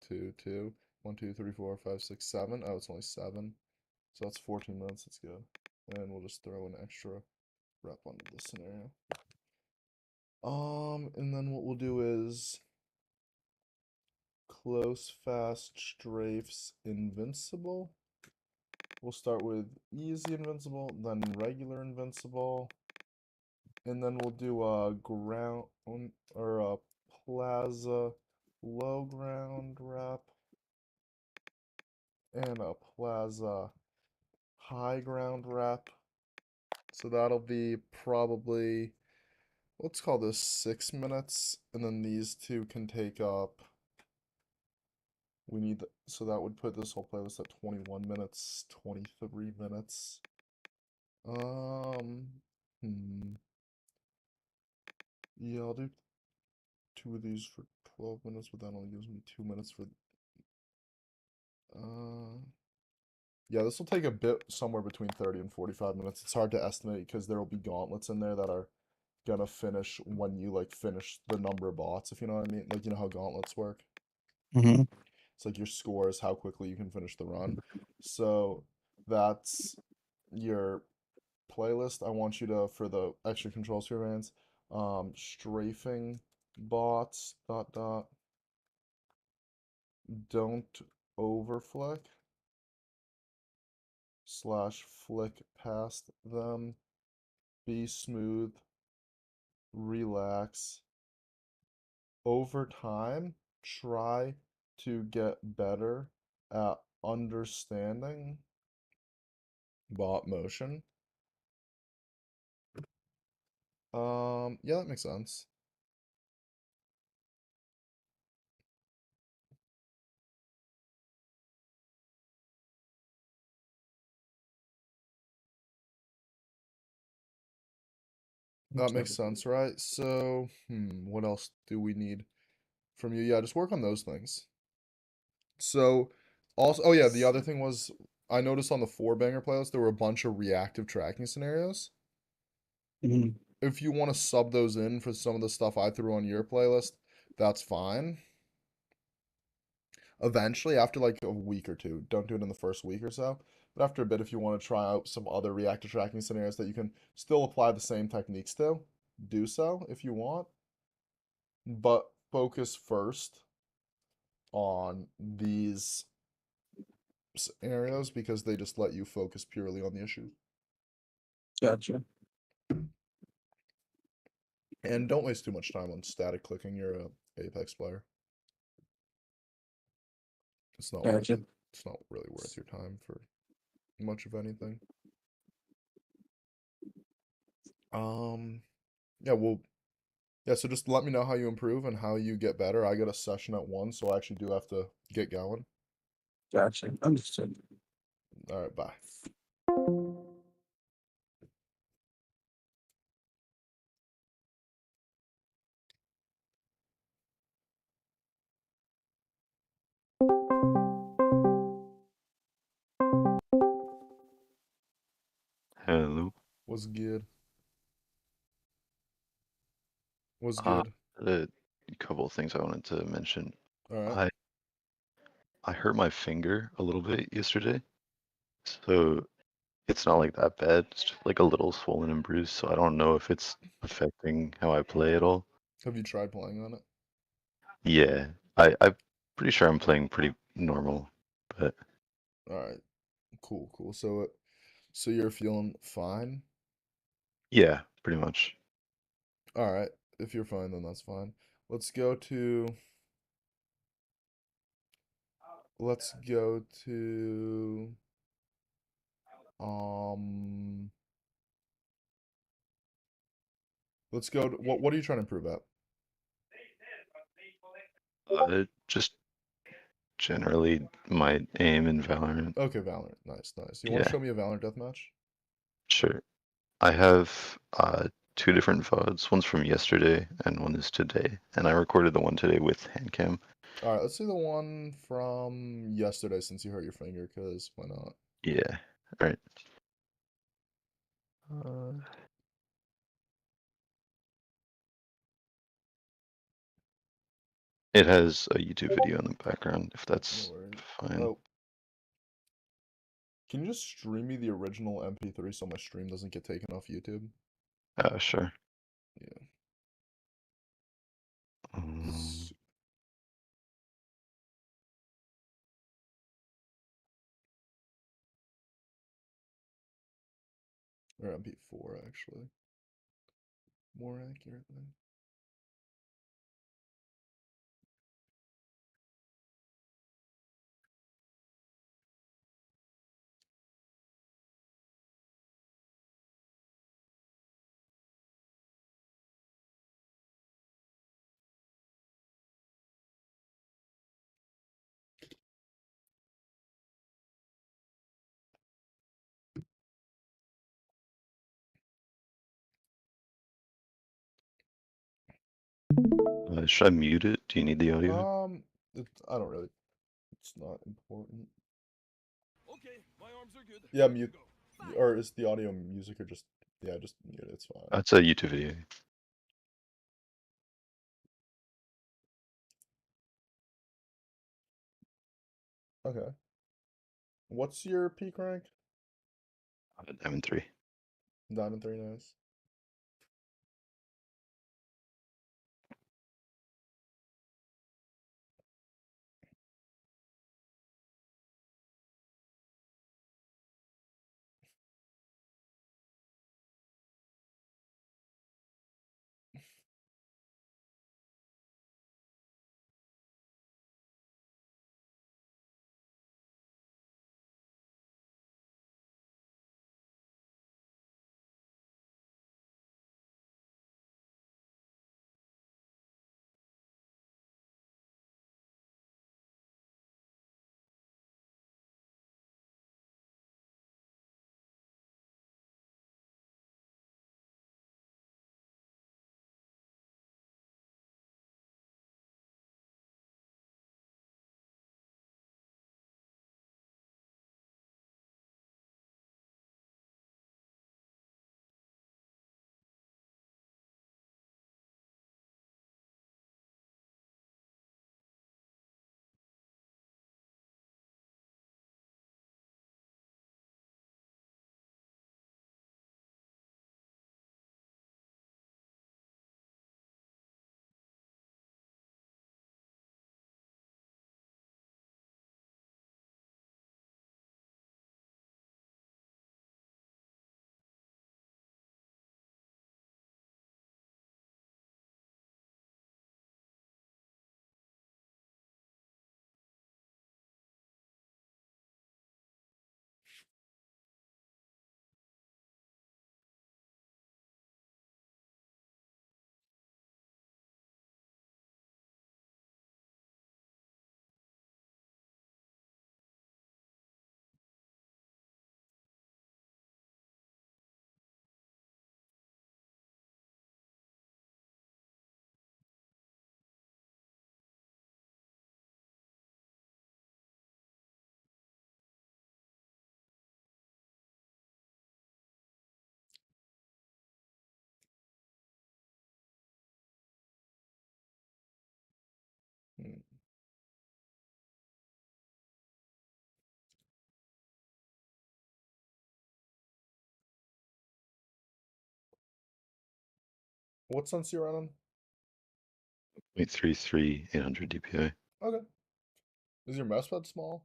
2, 2, 1, 2, 3, 4, 5, 6, 7. Oh, it's only 7. So that's 14 minutes. That's good. And we'll just throw an extra rep onto this scenario. And then what we'll do is close, fast, strafes, invincible. We'll start with easy invincible, then regular invincible, and then we'll do a ground or a plaza low ground rep and a plaza high ground rep. So that'll be probably, let's call this 6 minutes, and then these two can take up. We need, so that would put this whole playlist at 21 minutes, 23 minutes. Yeah, I'll do 2 of these for 12 minutes, but that only gives me 2 minutes for. Yeah, this will take a bit somewhere between 30 and 45 minutes. It's hard to estimate because there will be gauntlets in there that are gonna finish when you like finish the number of bots, if you know what I mean. Like, you know how gauntlets work? Mm-hmm. It's like your score is how quickly you can finish the run. So that's your playlist. I want you to, for the extra control surveillance, strafing bots don't overflick / flick past them, be smooth, relax. Over time, try to get better at understanding bot motion. Yeah, that makes sense. That makes sense, right? So, what else do we need from you? Yeah, just work on those things. So, also, oh yeah, the other thing was, I noticed on the 4-banger playlist, there were a bunch of reactive tracking scenarios. Mm-hmm. If you want to sub those in for some of the stuff I threw on your playlist, that's fine. Eventually, after like a week or two, don't do it in the first week or so, but after a bit, if you want to try out some other reactive tracking scenarios that you can still apply the same techniques to, do so if you want, but focus first on these scenarios because they just let you focus purely on the issue. Gotcha. And don't waste too much time on static clicking your Apex player. It's not worth Gotcha. it. It's not really worth your time for much of anything. Yeah, well, yeah, so just let me know how you improve and how you get better. I got a session at 1, so I actually do have to get going. Gotcha. Understood. All right, bye. Hello. What's good? What's Uh, good? a couple of things I wanted to mention. All right. I hurt my finger a little bit yesterday, so it's not like that bad. It's just like a little swollen and bruised, so I don't know if it's affecting how I play at all. Have you tried playing on it? Yeah, I'm pretty sure I'm playing pretty normal, but All right. Cool, cool. So you're feeling fine? yeah, pretty much. All right. If you're fine, then that's fine. Let's go to um let's go to what are you trying to improve at? Just generally my aim in Valorant. Okay, Valorant. Nice, nice. You want to Yeah, show me a Valorant deathmatch? sure. I have 2 different VODs. One's from yesterday and one is today. And I recorded the one today with Handcam. All right, let's see the one from yesterday since you hurt your finger, because why not? Yeah. All right. It has a YouTube video in the background, if No that's worries. fine. Oh. Can you just stream me the original MP3 so my stream doesn't get taken off YouTube? Sure. Yeah. Um, Or MP4 actually. More accurately. should I mute it? Do you need the audio? I don't really. It's not important. Okay, my arms are good. Yeah, mute. Or is the audio music or just yeah, just mute it. It's fine. That's a YouTube video. Okay. What's your peak rank? Diamond 3. Diamond 3, nice. Hmm. What sense you running? 0.33, 800 DPI. Okay. Is your mouse pad small?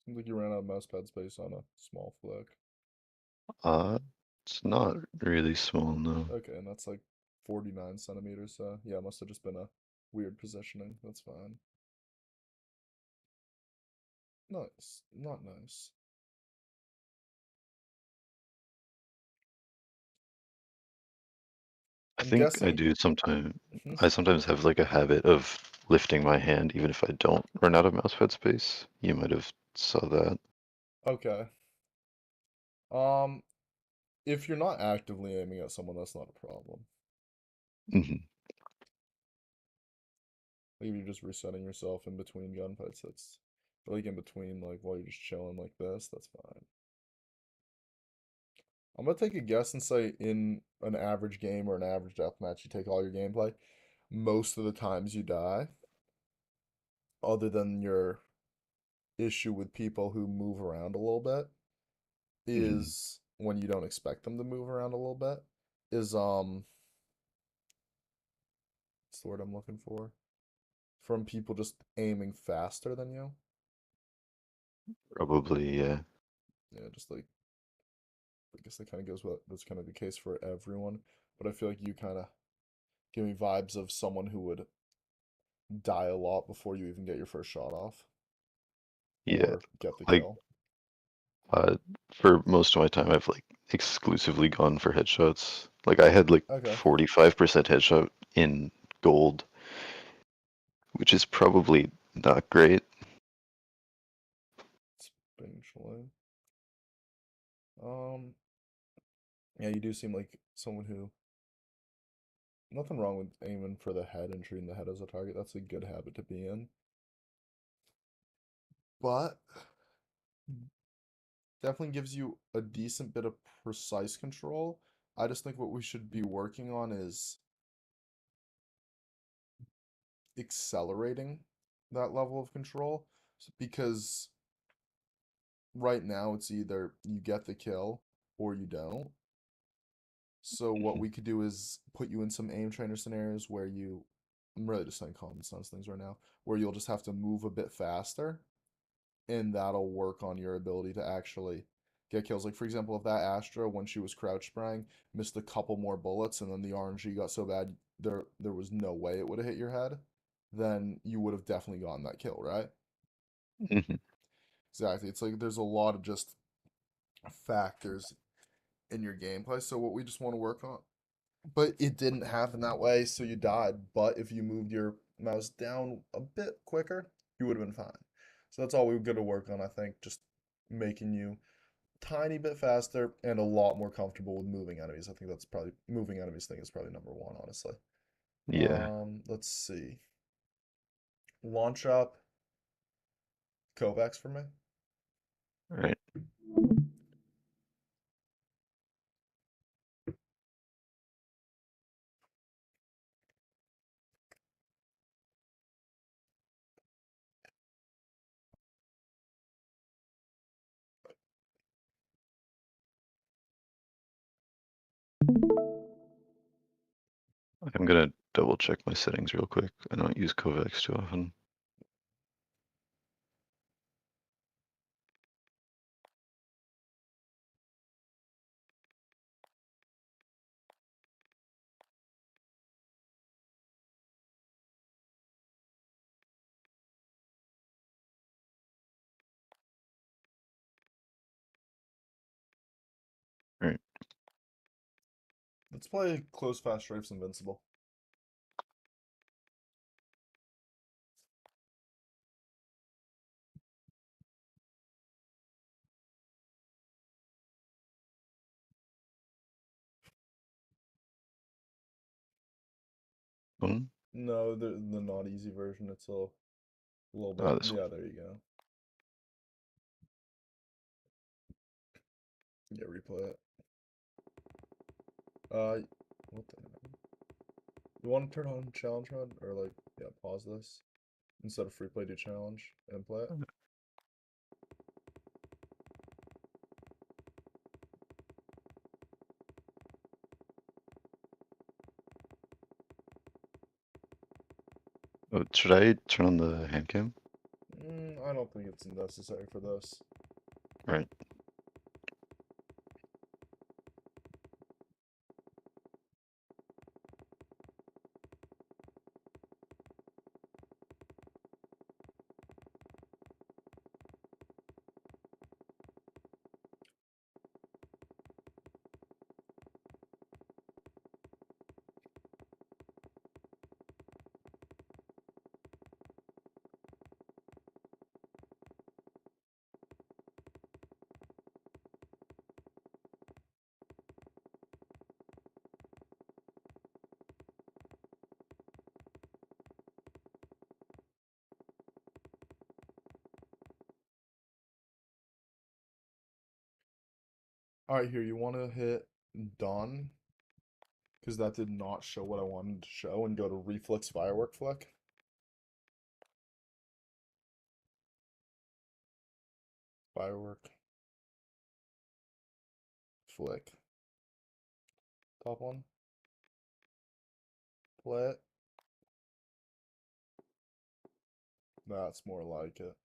Seems like you ran out of mouse pad space on a small flick. It's not really small, no. Okay, and that's like 49 centimeters, so yeah, it must have just been a weird positioning. That's fine. Nice. Not nice. I I'm think I guessing. do sometimes. Mhm. I sometimes have like a habit of lifting my hand even if I don't run out of mousepad space. You might have saw that. Okay. Um, if you're not actively aiming at someone, that's not a problem. Hmm. Like if you're just resetting yourself in between gunfights, that's like in between, like while you're just chilling like this, that's fine. I'm gonna take a guess and say in an average game or an average deathmatch, you take all your gameplay. Most of the times you die, other than your issue with people who move around a little bit, Mhm. is when you don't expect them to move around a little bit. Is what's the word I'm looking for? From people just aiming faster than you. Probably, yeah. Yeah, just like I guess that kind of goes with that's kind of the case for everyone. But I feel like you kind of give me vibes of someone who would die a lot before you even get your first shot off Yeah. or get the Like, kill. uh, for most of my time, I've like exclusively gone for headshots. Like, I had like Okay. 45% headshot in gold, which is probably not great. Spatially. Um, yeah, you do seem like someone who nothing wrong with aiming for the head and treating the head as a target. That's a good habit to be in. But definitely gives you a decent bit of precise control. I just think what we should be working on is accelerating that level of control because right now it's either you get the kill or you don't. So what Mhm. we could do is put you in some aim trainer scenarios where I'm really just saying common sense things right now, where you'll just have to move a bit faster and that'll work on your ability to actually get kills. Like for example, if that Astra when she was crouch spraying missed a couple more bullets and then the RNG got so bad there was no way it would have hit your head, then you would have definitely gotten that kill, right? Mhm. Exactly. It's like there's a lot of just factors in your gameplay. So what we just want to work on. But it didn't happen that way, so you died. But if you moved your mouse down a bit quicker, you would have been fine. So that's all we've got to work on, I think, just making you tiny bit faster and a lot more comfortable with moving enemies. I think that's probably moving enemies thing is probably number one, honestly. Yeah. Let's see. Launch up Kovacs for me. All right. I'm gonna double check my settings real quick. I don't use Kovacs too often. All right. Let's play Close Fast Strafe's Invincible. One. No, the not easy version. It's a little bit. Oh, this one. Yeah, there you go. Yeah, replay it. What the hell? You want to turn on challenge run or like yeah, pause this instead of free play do challenge and play it. Oh, should I turn on the hand cam? I don't think it's necessary for this. All right. Alright, here, you want to hit done? Because that did not show what I wanted to show, and go to reflex firework flick. Firework. Flick. Top one. Play it. That's more like it.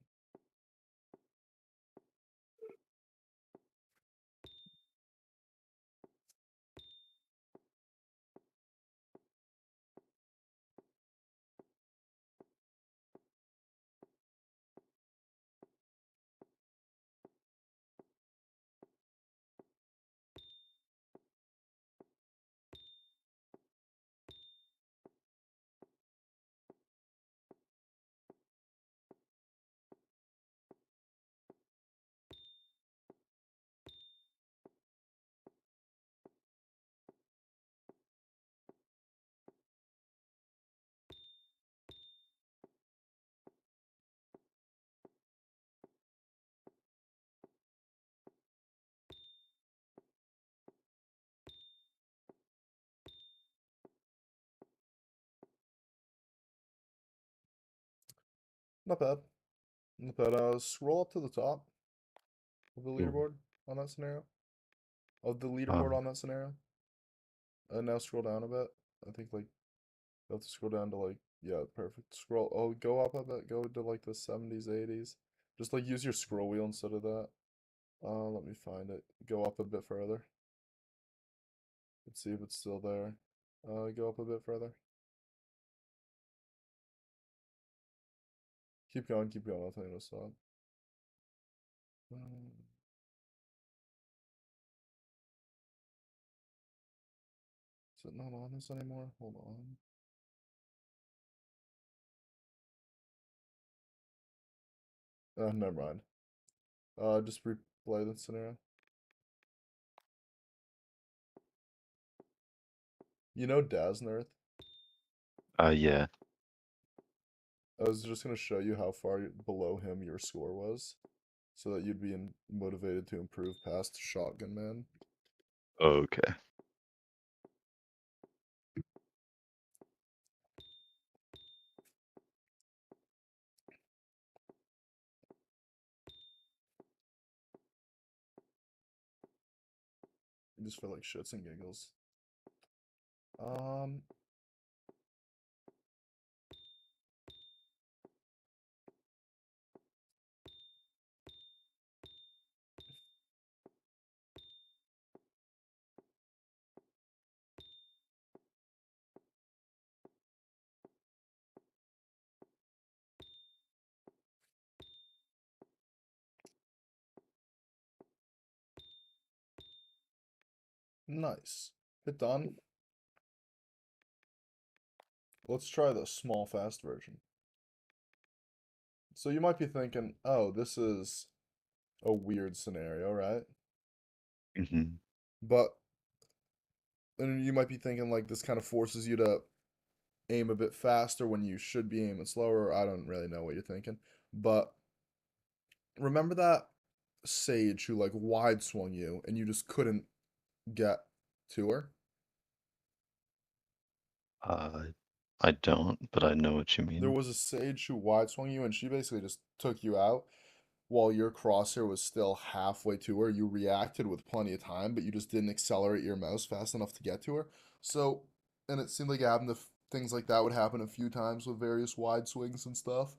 Not bad. Not bad. Scroll up to the top of the leaderboard on that scenario. Of the leaderboard on that scenario. And now scroll down a bit. I think like you have to scroll down to like, yeah, perfect. Scroll, oh, go up a bit, go to like the 70s, 80s. Just like use your scroll wheel instead of that. Let me find it. Go up a bit further. Let's see if it's still there. Go up a bit further. Keep going, I'll tell you when to stop. Is it not on this anymore? Hold on. Never mind. Just replay the scenario. You know Daznarth? Yeah. I was just gonna show you how far below him your score was, so that you'd be motivated to improve past Shotgun Man. Okay. Just for like shits and giggles. Nice. Hit done. Let's try the small fast version. So you might be thinking, oh, this is a weird scenario, right? But and you might be thinking like this kind of forces you to aim a bit faster when you should be aiming slower. I don't really know what you're thinking. But remember that Sage who like wide swung you and you just couldn't get to her? I don't, but I know what you There mean. was a Sage who wide swung you and she basically just took you out while your crosshair was still halfway to her. You reacted with plenty of time, but you just didn't accelerate your mouse fast enough to get to her. So, and it seemed like it happened to things like that would happen a few times with various wide swings and stuff.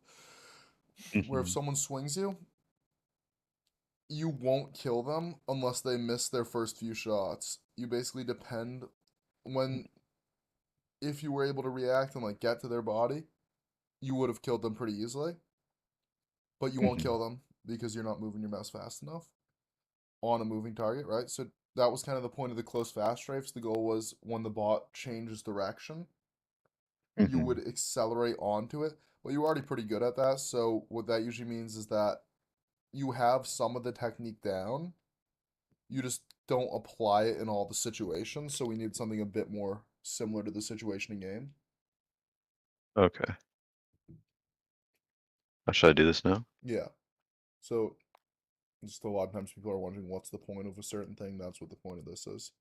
Where if someone swings you, you won't kill them unless they miss their first few shots. You basically depend when if you were able to react and like get to their body, you would have killed them pretty easily. But you won't kill them because you're not moving your mouse fast enough on a moving target, right? So that was kind of the point of the close fast strafes. The goal was when the bot changes direction, you would accelerate onto it. But you're already pretty good at that. So what that usually means is that you have some of the technique down. You just don't apply it in all the situations. So we need something a bit more similar to the situation in game. Okay. Should I do this now? Yeah. So Just a lot of times people are wondering what's the point of a certain thing. That's what the point of this is.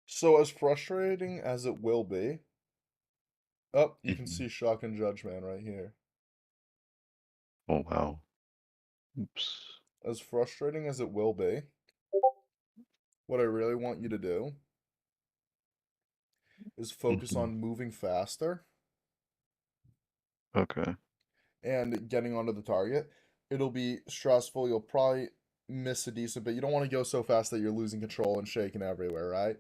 So as frustrating as it will be, oh, you can Mhm. see Shotgun Judge Man right here. Oh wow. Oops. As frustrating as it will be, what I really want you to do is focus Mhm. on moving faster Okay. and getting onto the target. It'll be stressful. You'll probably miss a decent bit. You don't want to go so fast that you're losing control and shaking everywhere, right?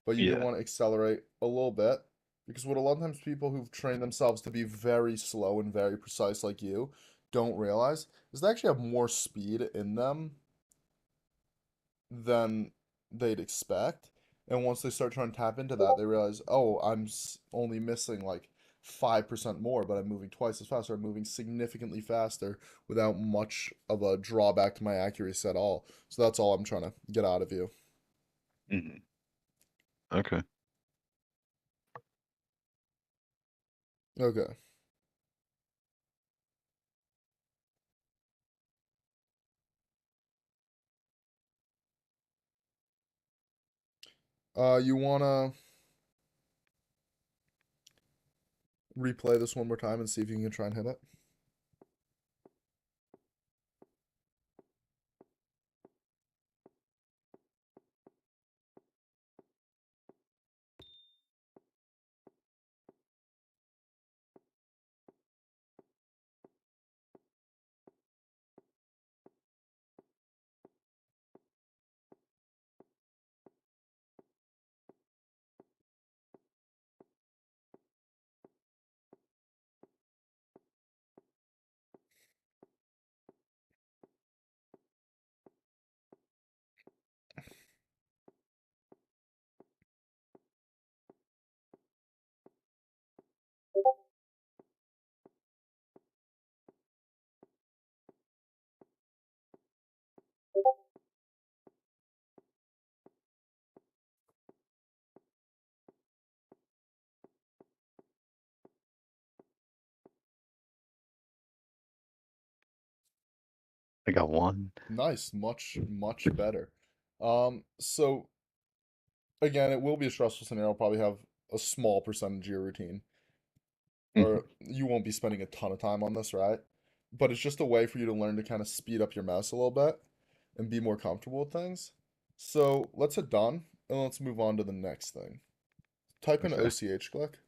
But you do Yeah. want to accelerate a little bit because what a lot of times people who've trained themselves to be very slow and very precise like you don't realize is they actually have more speed in them than they'd expect. And once they start trying to tap into that, they realize, oh, I'm only missing like 5% more, but I'm moving twice as fast, or I'm moving significantly faster without much of a drawback to my accuracy at all. So that's all I'm trying to get out of you. Mhm. Okay. Okay. You wanna replay this one more time and see if you can try and hit it? I got one. Nice, much better. So again, it will be a stressful scenario. I'll probably have a small percentage of your routine, Mhm. or you won't be spending a ton of time on this, right? But it's just a way for you to learn to kind of speed up your mouse a little bit and be more comfortable with things. So let's hit done and let's move on to the next thing. Type in Okay. OCH click.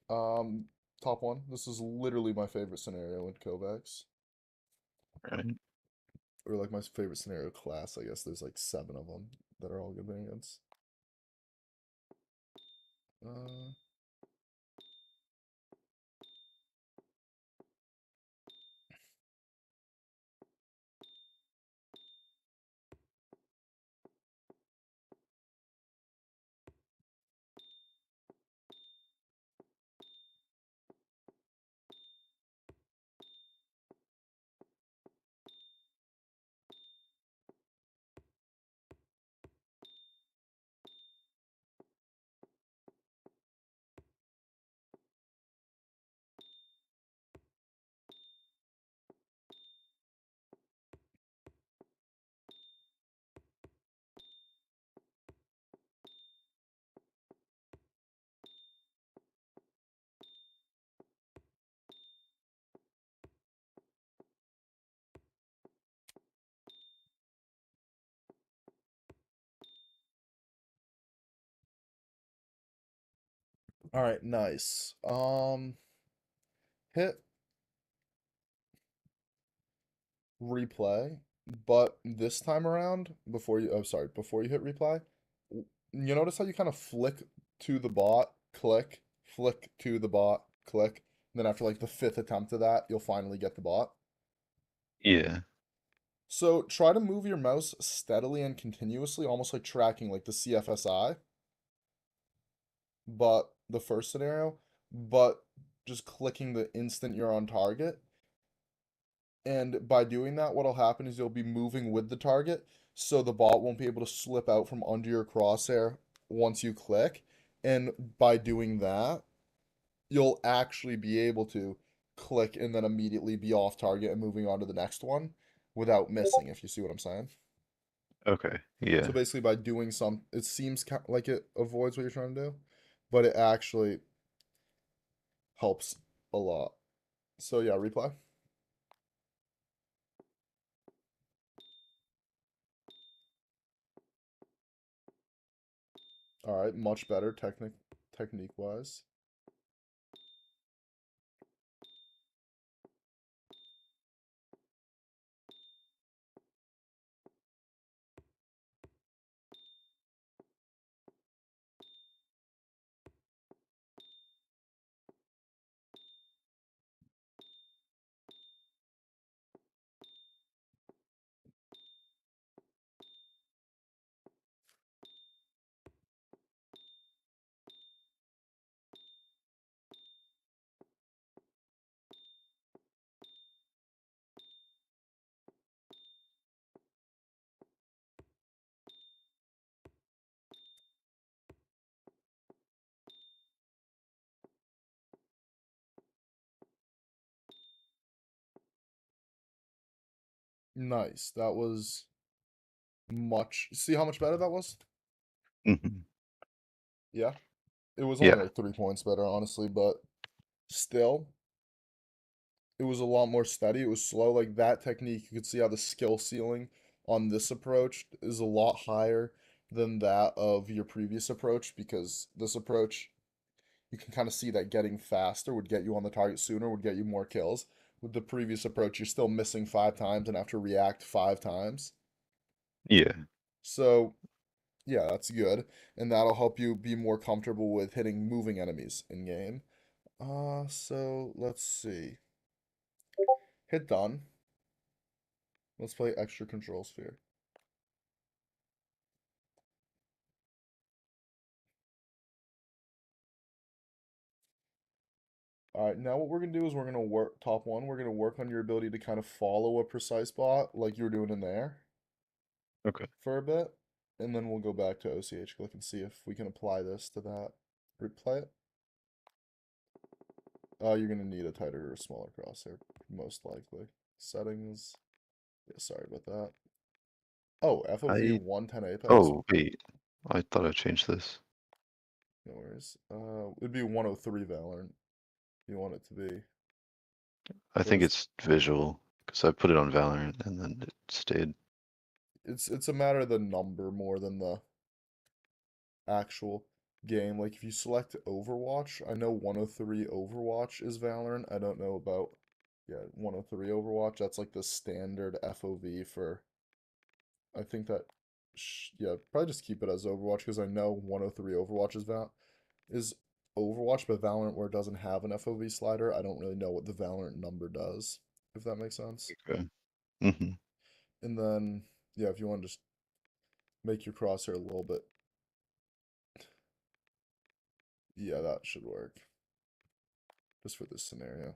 Um, top one. This is literally my favorite scenario in Kovacs, Right. or like my favorite scenario class. I guess there's like 7 of them that are all good variants. Uh, All right, nice. Hit replay, but this time around, before you hit replay, you notice how you kind of flick to the bot, click, flick to the bot, click, and then after like the fifth attempt of that, you'll finally get the bot. Yeah. So try to move your mouse steadily and continuously, almost like tracking like the CFSI, but the first scenario, but just clicking the instant you're on target. And by doing that, what'll happen is you'll be moving with the target, so the bot won't be able to slip out from under your crosshair once you click. And by doing that, you'll actually be able to click and then immediately be off target and moving on to the next one without missing, if you see what I'm saying. Okay. So Yeah. basically, by doing it seems like it avoids what you're trying to do, but it actually helps a lot. So yeah, replay. All right, much better technique wise. Nice. That was much. See how much better that was? Hmm. Yeah. It was only Yeah. like 3 points better, honestly, but still, it was a lot more steady. It was slow. Like that technique, you could see how the skill ceiling on this approach is a lot higher than that of your previous approach, because this approach, you can kind of see that getting faster would get you on the target sooner, would get you more kills. With the previous approach, you're still missing 5 times and have to react 5 times. Yeah. So yeah, that's good, and that'll help you be more comfortable with hitting moving enemies in game. So let's see. Hit done. Let's play extra control sphere. All right, now what we're gonna do is we're gonna work top one. We're gonna work on your ability to kind of follow a precise bot like you were doing in there Okay. for a bit, and then we'll go back to OCH click and see if we can apply this to that. Replay it. You're gonna need a tighter or smaller crosshair, most likely. Settings. Yeah, sorry about that. Oh, FOV I 110 Apex. Oh wait. I thought I changed this. No worries. It'd be 103 Valorant. You want it to be. I think Where's it's visual because I put it on Valorant and then it stayed. it's a matter of the number more than the actual game. Like if you select Overwatch, I know 103 Overwatch is Valorant. I don't know about 103 Overwatch. That's like the standard FOV for. I think that probably just keep it as Overwatch because I know 103 Overwatch is Overwatch, but Valorant where it doesn't have an FOV slider, I don't really know what the Valorant number does, if that makes sense. Okay. Hmm. And then yeah, if you want to just make your crosshair a little bit, yeah, that should work. Just for this scenario.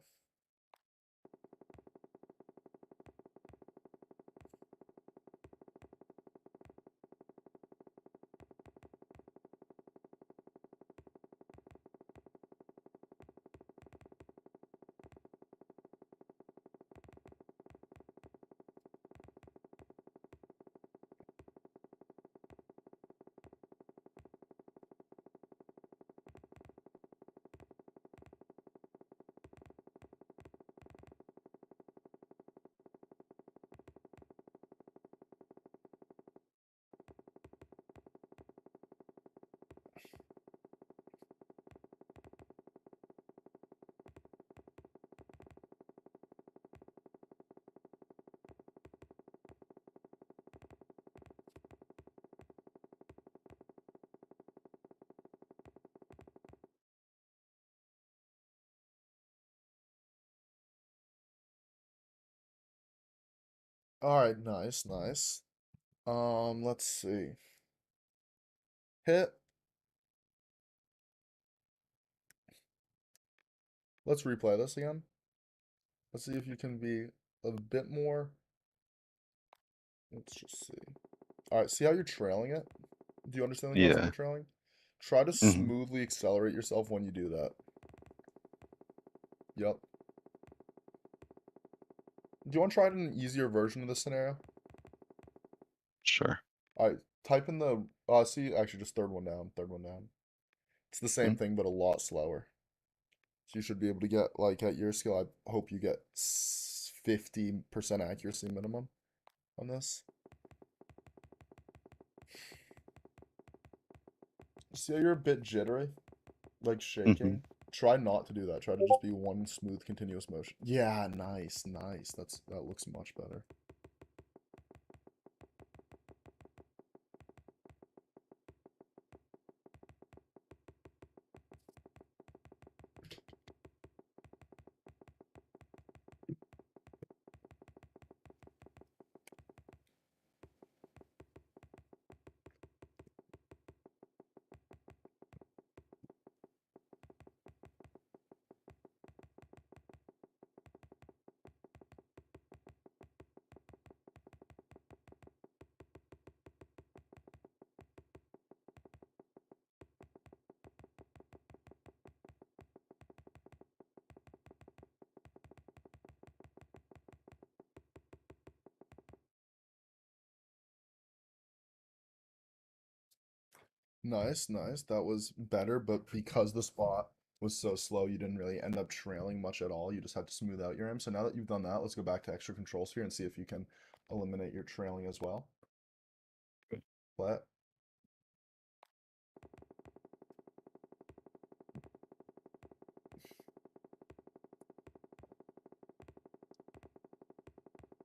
All right, nice, nice. Let's see. Hit. Let's replay this again. Let's see if you can be a bit more. Let's just see. All right, see how you're trailing it? Do you understand the concept Yeah. of trailing? Try to Mhm. smoothly accelerate yourself when you do that. Yep. Do you want to try an easier version of this scenario? Sure. All right, type in the see, actually just third one down, third one down. It's the same Mm. thing but a lot slower. So you should be able to get, like, at your skill, I hope you get 50% accuracy minimum on this. See how you're a bit jittery? Like shaking? Try not to do that. Try to just be one smooth, continuous motion. Yeah, nice, nice. That looks much better. Nice, nice. That was better, but because the spot was so slow, you didn't really end up trailing much at all. You just had to smooth out your aim. So now that you've done that, let's go back to extra control sphere and see if you can eliminate your trailing as well. Okay. Flat.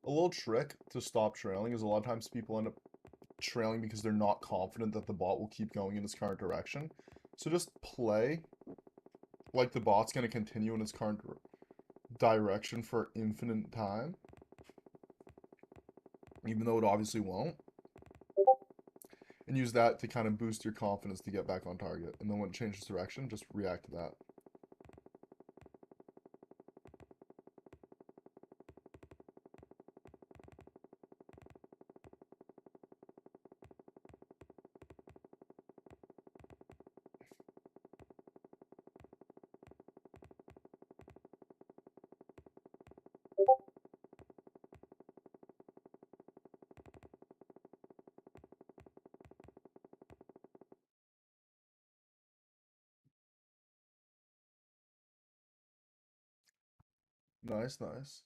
A little trick to stop trailing is a lot of times people end up trailing because they're not confident that the bot will keep going in its current direction. So just play like the bot's going to continue in its current direction for infinite time, even though it obviously won't. And use that to kind of boost your confidence to get back on target. And then when it changes direction, just react to that. Nice, nice.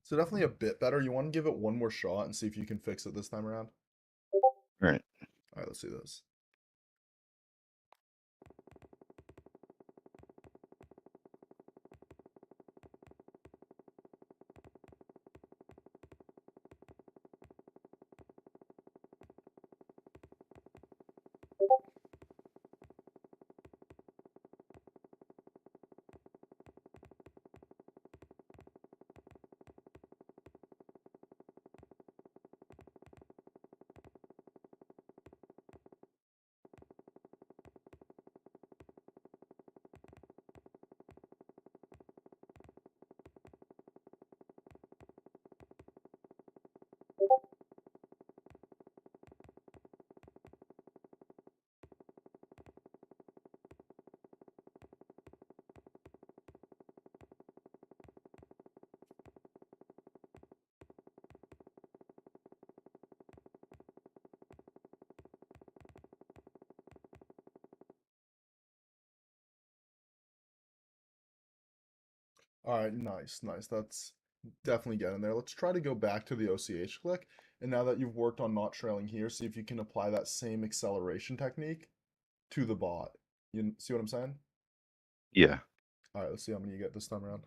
So definitely a bit better. You want to give it one more shot and see if you can fix it this time around? All right. Alright, let's do this. Alright, nice, nice. That's definitely getting there. Let's try to go back to the OCH click. And now that you've worked on not trailing here, see if you can apply that same acceleration technique to the bot. You see what I'm saying? Yeah. Alright, let's see how many you get this time around.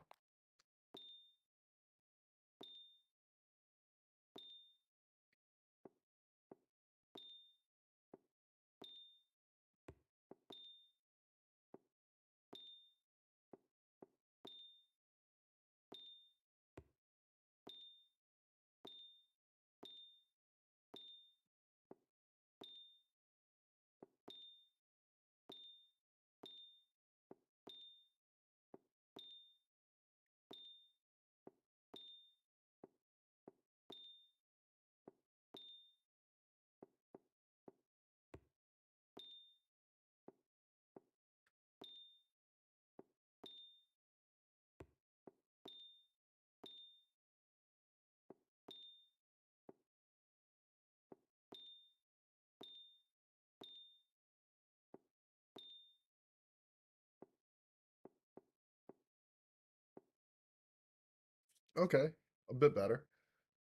Okay, a bit better.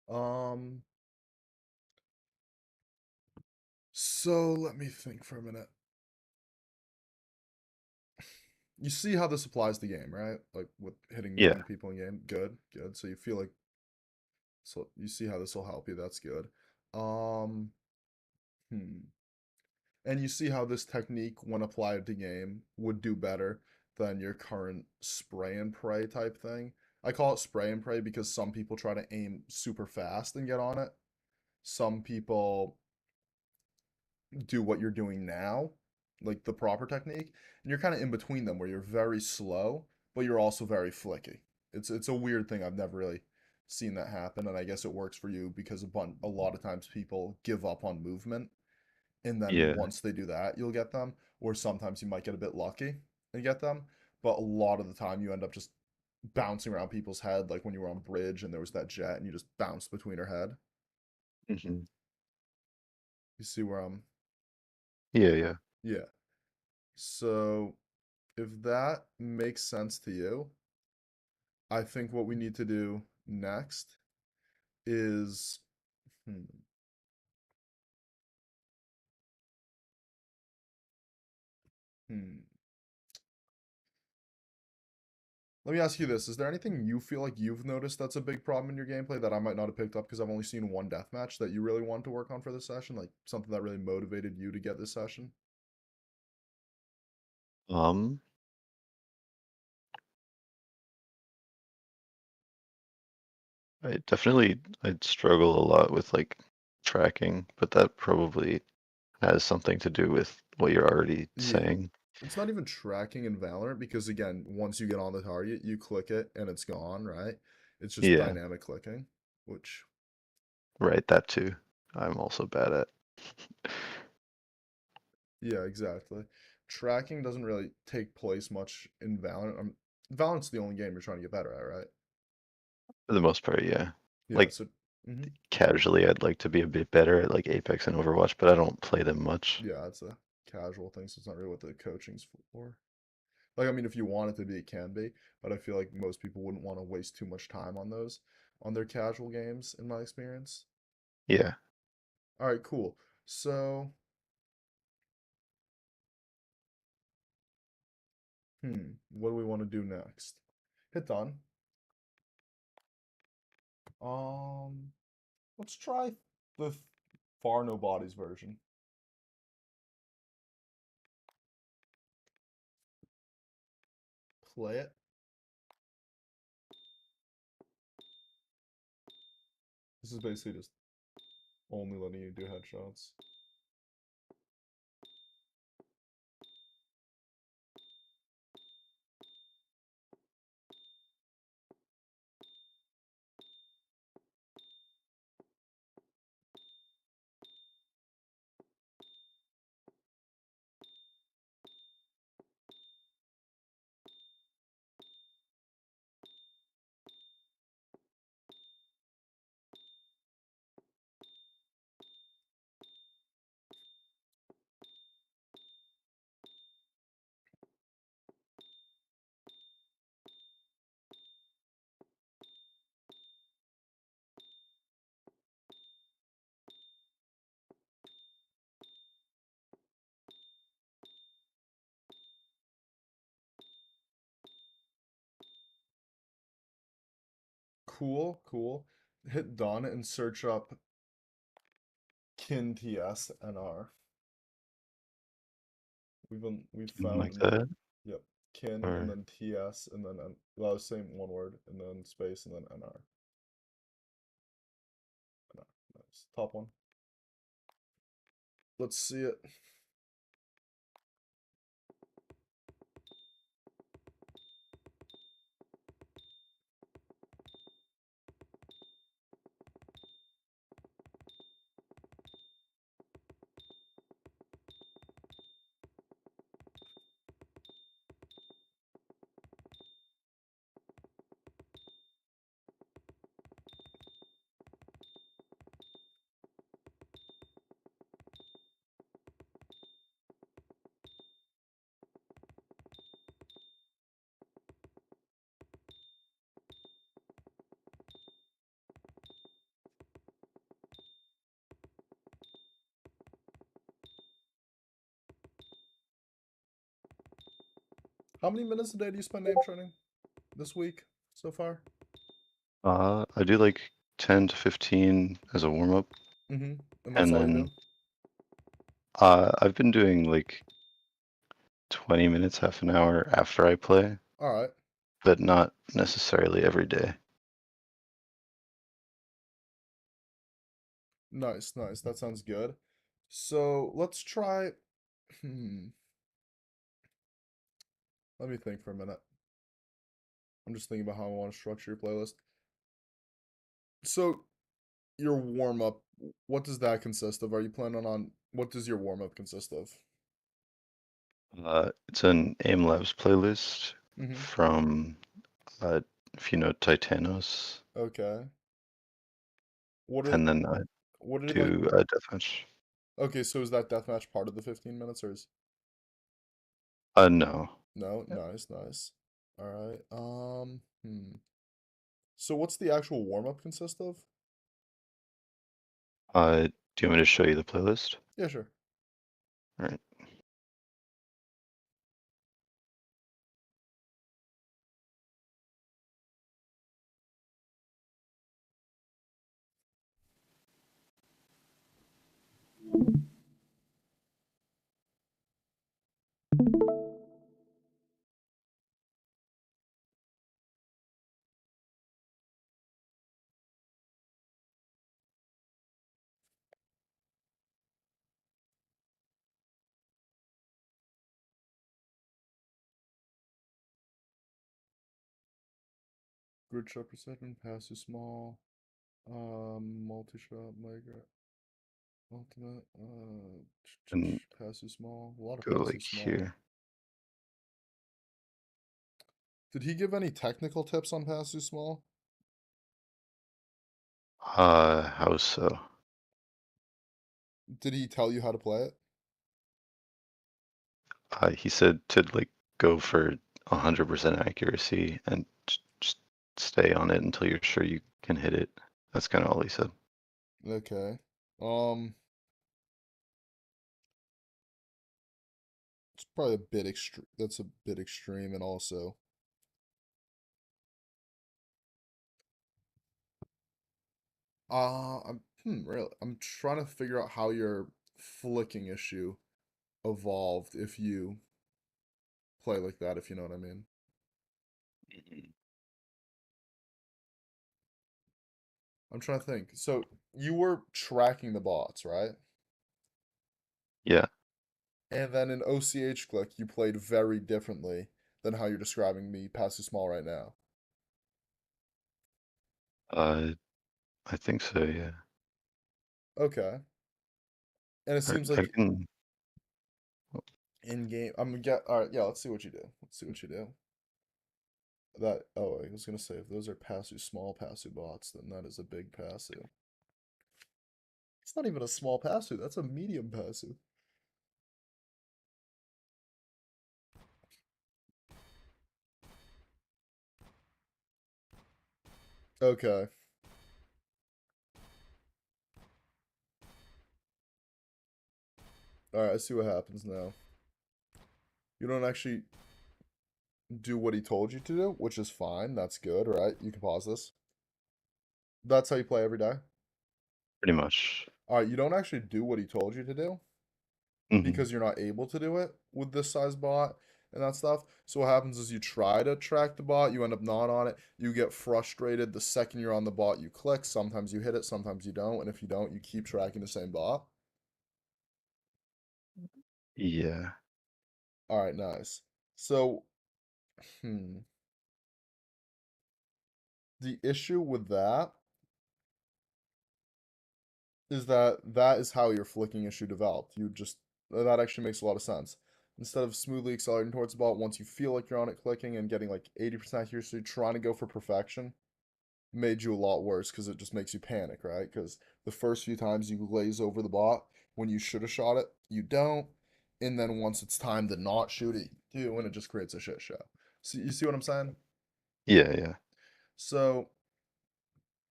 Um, so let me think for a minute. You see how this applies to game, right? Like with hitting Yeah. normal people in game. Good, good. So you feel like so you see how this will help you. That's good. Um, hmm. And you see how this technique, when applied to game, would do better than your current spray and pray type thing. I call it spray and pray because some people try to aim super fast and get on it. Some people do what you're doing now, like the proper technique, and you're kind of in between them where you're very slow, but you're also very flicky. It's a weird thing. I've never really seen that happen, and I guess it works for you because a lot of times people give up on movement, and then Yeah. once they do that, you'll get them. Or sometimes you might get a bit lucky and get them, but a lot of the time you end up just bouncing around people's head, like when you were on bridge and there was that jet and you just bounced between her head. Hmm. You see where I'm? Yeah, yeah. Yeah. So if that makes sense to you, I think what we need to do next is hmm, hmm. Let me ask you this. Is there anything you feel like you've noticed that's a big problem in your gameplay that I might not have picked up because I've only seen one deathmatch that you really want to work on for this session? Like something that really motivated you to get this session? Um, I'd struggle a lot with like tracking, but that probably has something to do with what you're already Yeah. saying. It's not even tracking in Valorant because again, once you get on the target, you click it and it's gone, right? It's just Yeah, dynamic clicking, which right, that too. I'm also bad at. yeah, exactly. Tracking doesn't really take place much in Valorant. Valorant's the only game you're trying to get better at, right? For the most part, yeah. Yeah, Like so mhm. casually, I'd like to be a bit better at like Apex and Overwatch, but I don't play them much. Yeah, it's a casual thing, so it's not really what the coaching's for. Like, I mean, if you want it to be, it can be, but I feel like most people wouldn't want to waste too much time on those, on their casual games, in my experience. Yeah. All right, cool. So, what do we want to do next? Hit done. Um, let's try the Far No Bodies version. Play it. This is basically just only letting you do headshots. Cool, cool. Hit done and search up Kin TS NR. We've Like found that. yep, Kin and Or then TS and then well, same one word and then space and then NR. NR. Nice. Top one. Let's see it. How many minutes a day do you spend aim training this week so far? I do like 10 to 15 as a warm up, Mm-hmm. And that's and all you then do? I've been doing like 20 minutes, half an hour after I play, All right. but not necessarily every day. Nice, nice. That sounds good. So let's try. Let me think for a minute. I'm just thinking about how I want to structure your playlist. So your warm up, what does that consist of? Are you planning on what does your warm up consist of? It's an Aim Labs playlist Mm-hmm. from, uh, if you know Titanos, Okay. What are and then I what are like do deathmatch. okay, so is that deathmatch part of the 15 minutes or is No. no? Nice, nice. All right. So what's the actual warm up consist of? Do you want me to show you the playlist? Yeah, sure. All right. Grid shot per second, pass too small. Multi-shot, migrate, ultimate, And pass too small. A lot of go pass too like small. here. Did he give any technical tips on pass too small? How so? Did he tell you how to play it? He said to like go for 100% accuracy and just stay on it until you're sure you can hit it. That's kind of all he said. Okay. It's probably a bit extreme. That's a bit extreme, and also, really, I'm trying to figure out how your flicking issue evolved if you play like that, if you know what I mean. I'm trying to think. So you were tracking the bots, right? Yeah. And then in OCH Click, you played very differently than how you're describing me pass too small right now. Uh, I think so. Yeah. Okay. And it All seems right, I like can. in game, I'm gonna get. All right, yeah. Let's see what you do. Let's see what you do. That. Oh, I was gonna say if those are passive small passive bots, then that is a big passive. It's not even a small passive. That's a medium passive. Okay. All right. I see what happens now. You don't actually do what he told you to do, which is fine. That's good, right? You can pause this. That's how you play every day. Pretty much. All right. You don't actually do what he told you to do Hmm. because you're not able to do it with this size bot and that stuff. So what happens is you try to track the bot, you end up not on it. You get frustrated the second you're on the bot, you click. Sometimes you hit it, sometimes you don't. And if you don't, you keep tracking the same bot. Yeah. All right, nice. So, hmm, the issue with that is that that is how your flicking issue developed. You just that actually makes a lot of sense. Instead of smoothly accelerating towards the ball, once you feel like you're on it clicking and getting like 80% accuracy, trying to go for perfection made you a lot worse because it just makes you panic, right? Because the first few times you glaze over the bot when you should have shot it, you don't. And then once it's time to not shoot it, you do, and it just creates a shit show. So you see what I'm saying? Yeah. Yeah. So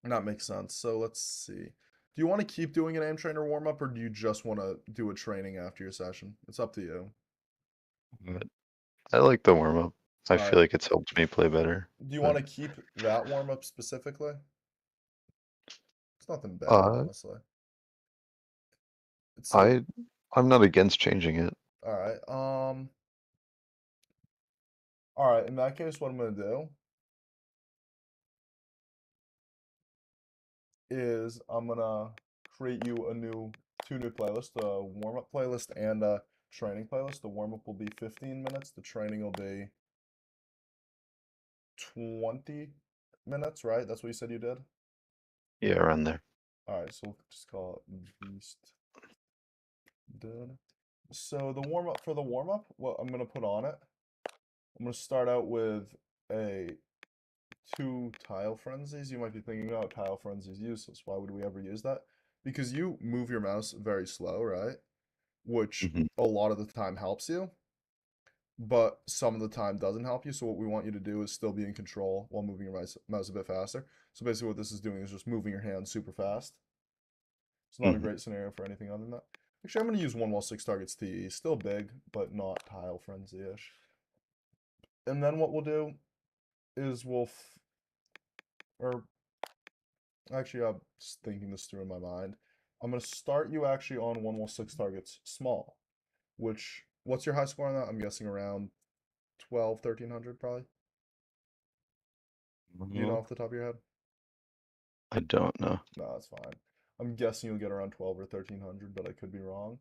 that makes sense. So let's see. Do you want to keep doing an aim trainer warm up, or do you just want to do a training after your session? It's up to you. But I like the warm up. I feel Alright. like it's helped me play better. Do you but- want to keep that warm up specifically? It's nothing bad, Uh, honestly. So, I'm not against changing it. alright. Alright, in that case, what I'm gonna do is I'm gonna create you two new playlists, a warm up playlist and a training playlist. The warm up will be 15 minutes, the training will be 20 minutes, right? That's what you said you did? Yeah, around there. Alright, so we'll just call it Beast Done. So the warm up for the warm up, what I'm gonna put on it, I'm gonna start out with a 2 tile frenzies. You might be thinking, oh, tile frenzies useless. Why would we ever use that? Because you move your mouse very slow, right? Which Mhm. a lot of the time helps you, but some of the time doesn't help you. So what we want you to do is still be in control while moving your mouse a bit faster. So basically what this is doing is just moving your hand super fast. It's not a Mhm. great scenario for anything other than that. Actually, I'm going to use 1 while 6 targets TE. Still big, but not tile frenzy-ish. And then what we'll do is or actually, I'm just thinking this through in my mind. I'm going to start you actually on 1 while 6 targets small, what's your high score on that? I'm guessing around 12, 1300 probably. You know off the top of your head? I don't know. No, that's fine. I'm guessing you'll get around 12 or 1300, but I could be wrong.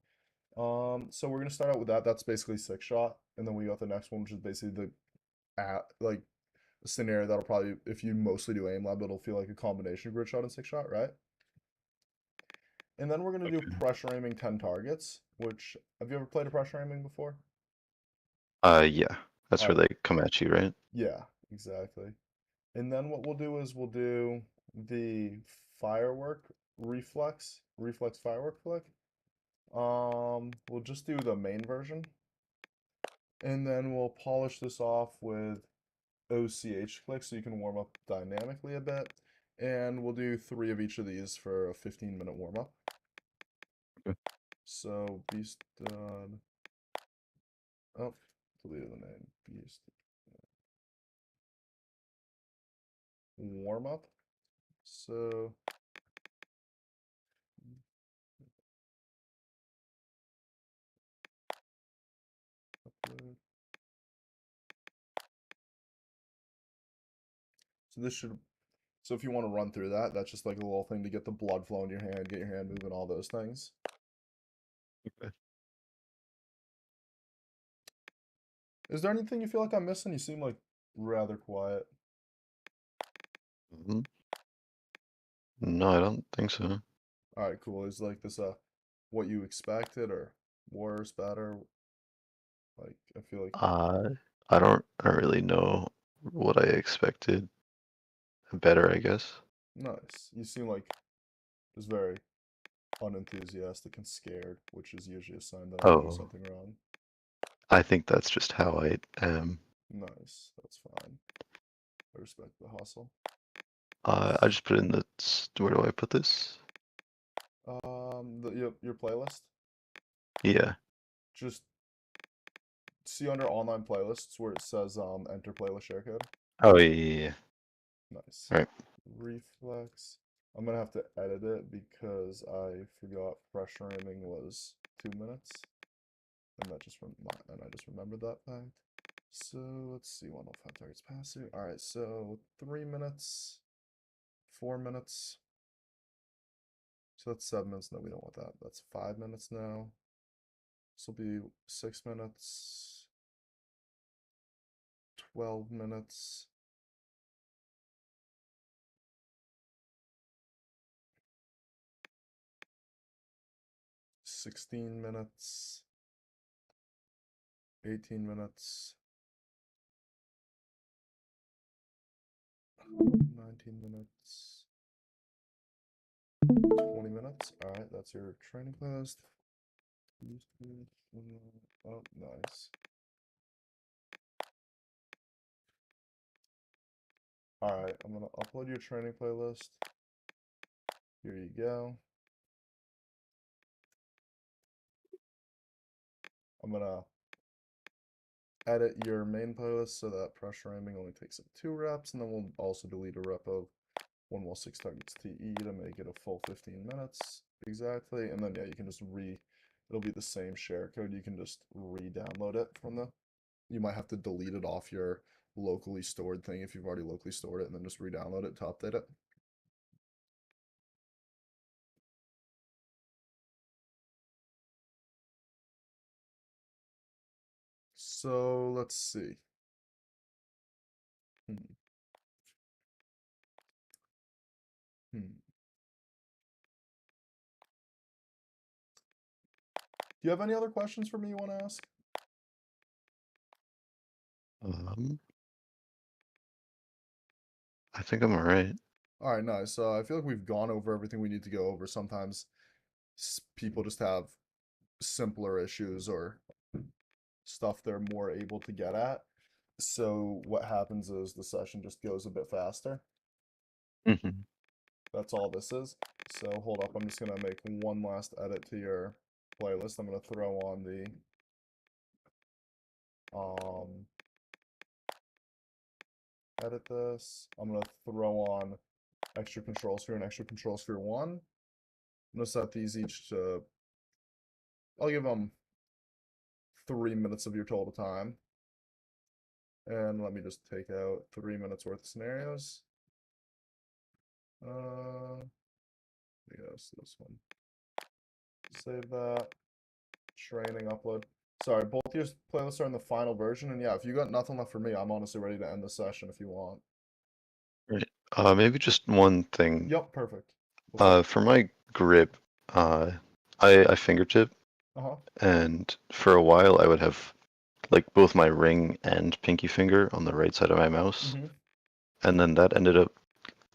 So we're gonna start out with that. That's basically 6 shot, and then we got the next one, which is basically like a scenario that'll probably, if you mostly do aim lab, it'll feel like a combination of grid shot and 6 shot, right? And then we're gonna do pressure aiming 10 targets. Which, have you ever played a pressure aiming before? Yeah. That's where Alright. they come at you, right? Yeah, exactly. And then what we'll do is we'll do the firework reflex firework flick. We'll just do the main version. And then we'll polish this off with OCH click so you can warm up dynamically a bit. And we'll do 3 of each of these for a 15-minute warm up. Okay. So Beast done. Oh, deleted the name. Beast warm up. So upload. So this should, so if you want to run through that, that's just like a little thing to get the blood flowing in your hand, get your hand moving, all those things. Okay. Is there anything you feel like I'm missing? You seem like rather quiet. Mhm. No, I don't think so. Alright, cool. Is like this what you expected or worse, better? Like I feel like I don't really know what I expected. Better, I guess. nice. You seem like just very unenthusiastic and scared, which is usually a sign that I'm doing Oh. something wrong. I think that's just how I am. Nice, that's fine. I respect the hustle. I just put in the. Where do I put this? Your playlist. Yeah. Just see under online playlists where it says enter playlist share code. Oh yeah. Nice. Alright. Reflex. I'm gonna have to edit it because I forgot pressure aiming was 2 minutes, and I just remembered that fact. So let's see, 105 targets passive. All right, so 3 minutes, 4 minutes. So that's 7 minutes. No, we don't want that. That's 5 minutes now. This will be 6 minutes, 12 minutes. 16 minutes, 18 minutes, 19 minutes, 20 minutes. All right, that's your training playlist. Oh, nice. All right, I'm gonna upload your training playlist. Here you go. I'm gonna edit your main playlist so that pressure aiming only takes up 2 reps, and then we'll also delete a rep of 1 while 6 targets TE to make it a full 15 minutes exactly. And then yeah, you can just it'll be the same share code. You can just re-download it from you might have to delete it off your locally stored thing if you've already locally stored it, and then just re-download it to update it. So let's see. Hmm. Do you have any other questions for me you want to ask? I think I'm alright. All right, nice. I feel like we've gone over everything we need to go over. Sometimes people just have simpler issues or stuff they're more able to get at. So what happens is the session just goes a bit faster. Mm-hmm. That's all this is. So hold up, I'm just gonna make one last edit to your playlist. I'm gonna throw on the edit this. I'm gonna throw on extra control sphere and extra control sphere 1. I'm gonna set these each to, I'll give them 3 minutes of your total time. And let me just take out 3 minutes worth of scenarios. Yes, this one. Save that. Training upload. Sorry, both your playlists are in the final version, and yeah, if you got nothing left for me, I'm honestly ready to end the session if you want. Right. Maybe just one thing. Yep, perfect. What's up? For my grip, I fingertip, Uh-huh. and for a while I would have like both my ring and pinky finger on the right side of my mouse, Mhm. and then that ended up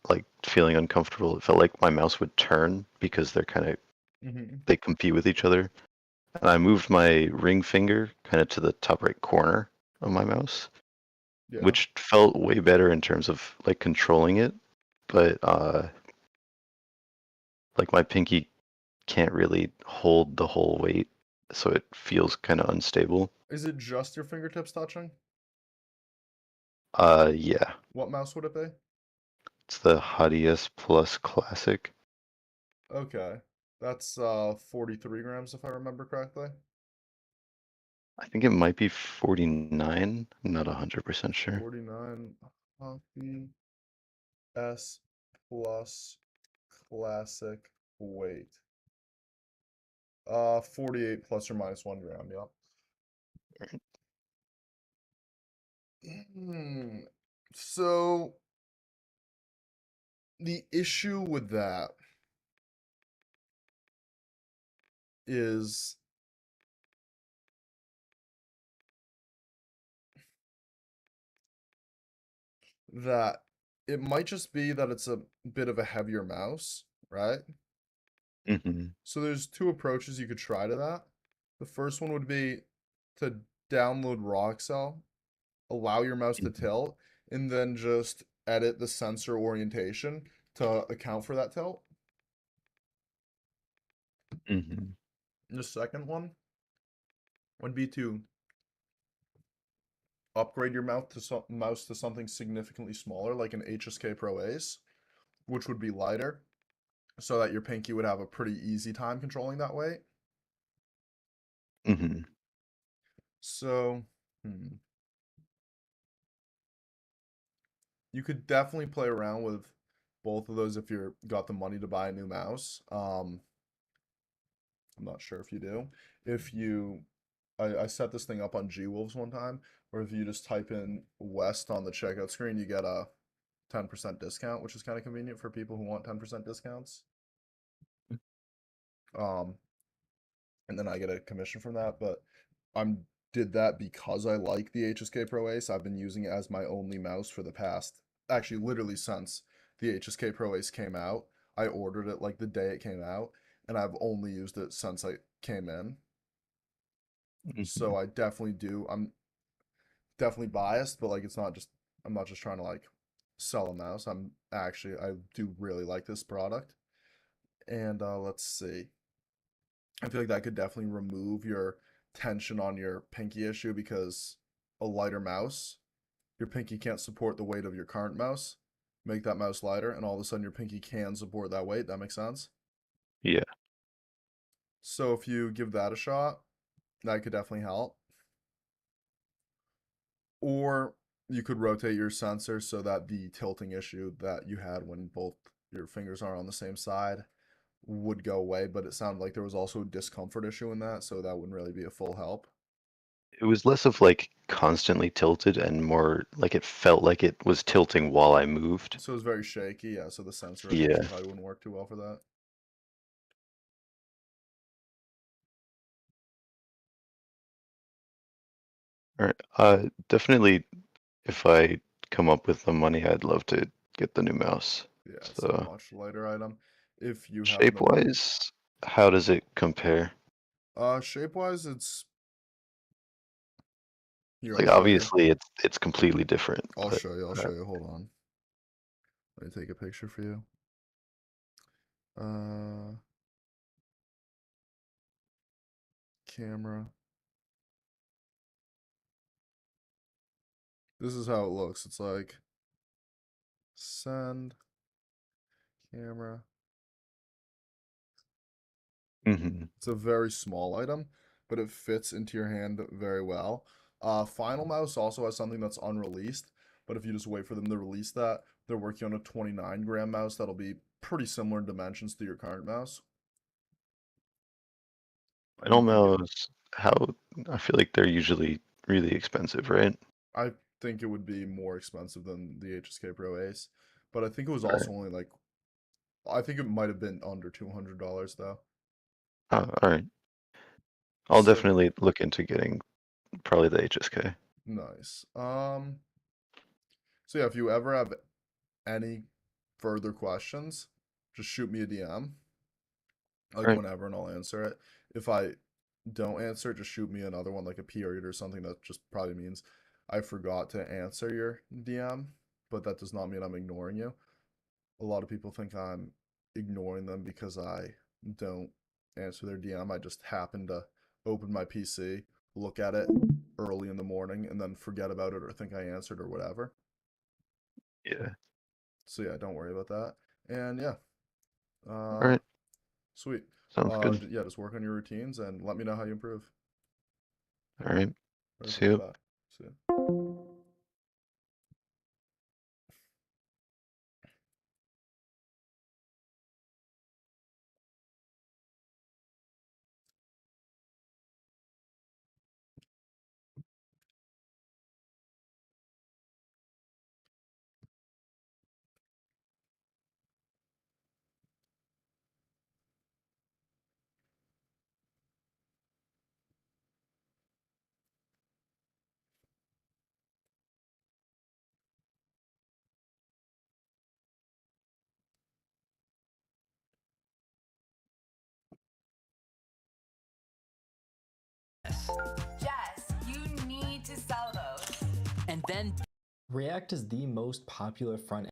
like feeling uncomfortable. It felt like my mouse would turn because they're kind of Mhm. they compete with each other. And I moved my ring finger kind of to the top right corner of my mouse, Yeah. which felt way better in terms of like controlling it, but like my pinky can't really hold the whole weight, so it feels kind of unstable. Is it just your fingertips touching? Yeah, What mouse would it be? it's the HDS Plus Classic. Okay. That's 43 grams if I remember correctly. I think it might be 49. I'm not 100% sure. 49 Hockey S plus classic weight. 48 plus or minus 1 gram, yep. So the issue with that is that it might just be that it's a bit of a heavier mouse, right? Mm-hmm. So there's 2 approaches you could try to that. The first one would be to download Roxel, allow your mouse to tilt, and then just edit the sensor orientation to account for that tilt. Mm-hmm. The second one would be to upgrade your mouse to something significantly smaller, like an HSK Pro Ace, which would be lighter, so that your pinky would have a pretty easy time controlling that weight. Mm-hmm. So, you could definitely play around with both of those if you're got the money to buy a new mouse. I'm not sure if you do. If you, I set this thing up on G-Wolves one time, where if you just type in West on the checkout screen, you get a 10% discount, which is kind of convenient for people who want 10% discounts. And then I get a commission from that, but I'm did that because I like the HSK Pro Ace. I've been using it as my only mouse for the past, actually literally since the HSK Pro Ace came out. I ordered it like the day it came out, and I've only used it since I came in. So I definitely do. I'm definitely biased, but like it's not just I'm not just trying to like sell a mouse. I do really like this product. And let's see. I feel like that could definitely remove your tension on your pinky issue because a lighter mouse, your pinky can't support the weight of your current mouse. Make that mouse lighter, and all of a sudden your pinky can support that weight. That makes sense? Yeah. So if you give that a shot, that could definitely help. Or you could rotate your sensor so that the tilting issue that you had when both your fingers are on the same side would go away, but it sounded like there was also a discomfort issue in that, so that wouldn't really be a full help. It was less of like constantly tilted and more like it felt like it was tilting while I moved. So it was very shaky, yeah, so the sensor Yeah. probably wouldn't work too well for that. All right. Definitely if I come up with the money, I'd love to get the new mouse. Yeah, it's a So much lighter item. If you have shape the wise, how does it compare? shape wise, it's here. Like I'll show you. obviously it's completely different. I'll but, show you. I'll show you. Hold on. Let me take a picture for you. Camera. This is how it looks. It's like send camera. Mhm. It's a very small item, but it fits into your hand very well. Final Mouse also has something that's unreleased, but if you just wait for them to release that, they're working on a 29-gram mouse that'll be pretty similar in dimensions to your current mouse. And Final you can get- mouse, how I feel like they're usually really expensive, right? I think it would be more expensive than the HSK Pro Ace, but I think it was Right. also only like, I think it might have been under $200 though. Oh, all right. I'll So- definitely look into getting probably the HSK. Nice. So yeah, if you ever have any further questions, just shoot me a DM. Like Right. whenever, and I'll answer it. If I don't answer, just shoot me another one, like a period or something. That just probably means I forgot to answer your DM, but that does not mean I'm ignoring you. A lot of people think I'm ignoring them because I don't answer their DM. I just happen to open my PC, look at it early in the morning, and then forget about it or think I answered or whatever. Yeah. So yeah, don't worry about that. And yeah, All right. sweet. Sounds good. Yeah, just work on your routines and let me know how you improve. All right. Perfect, See you. bye. See ya. Jess, you need to sell those. And then React is the most popular front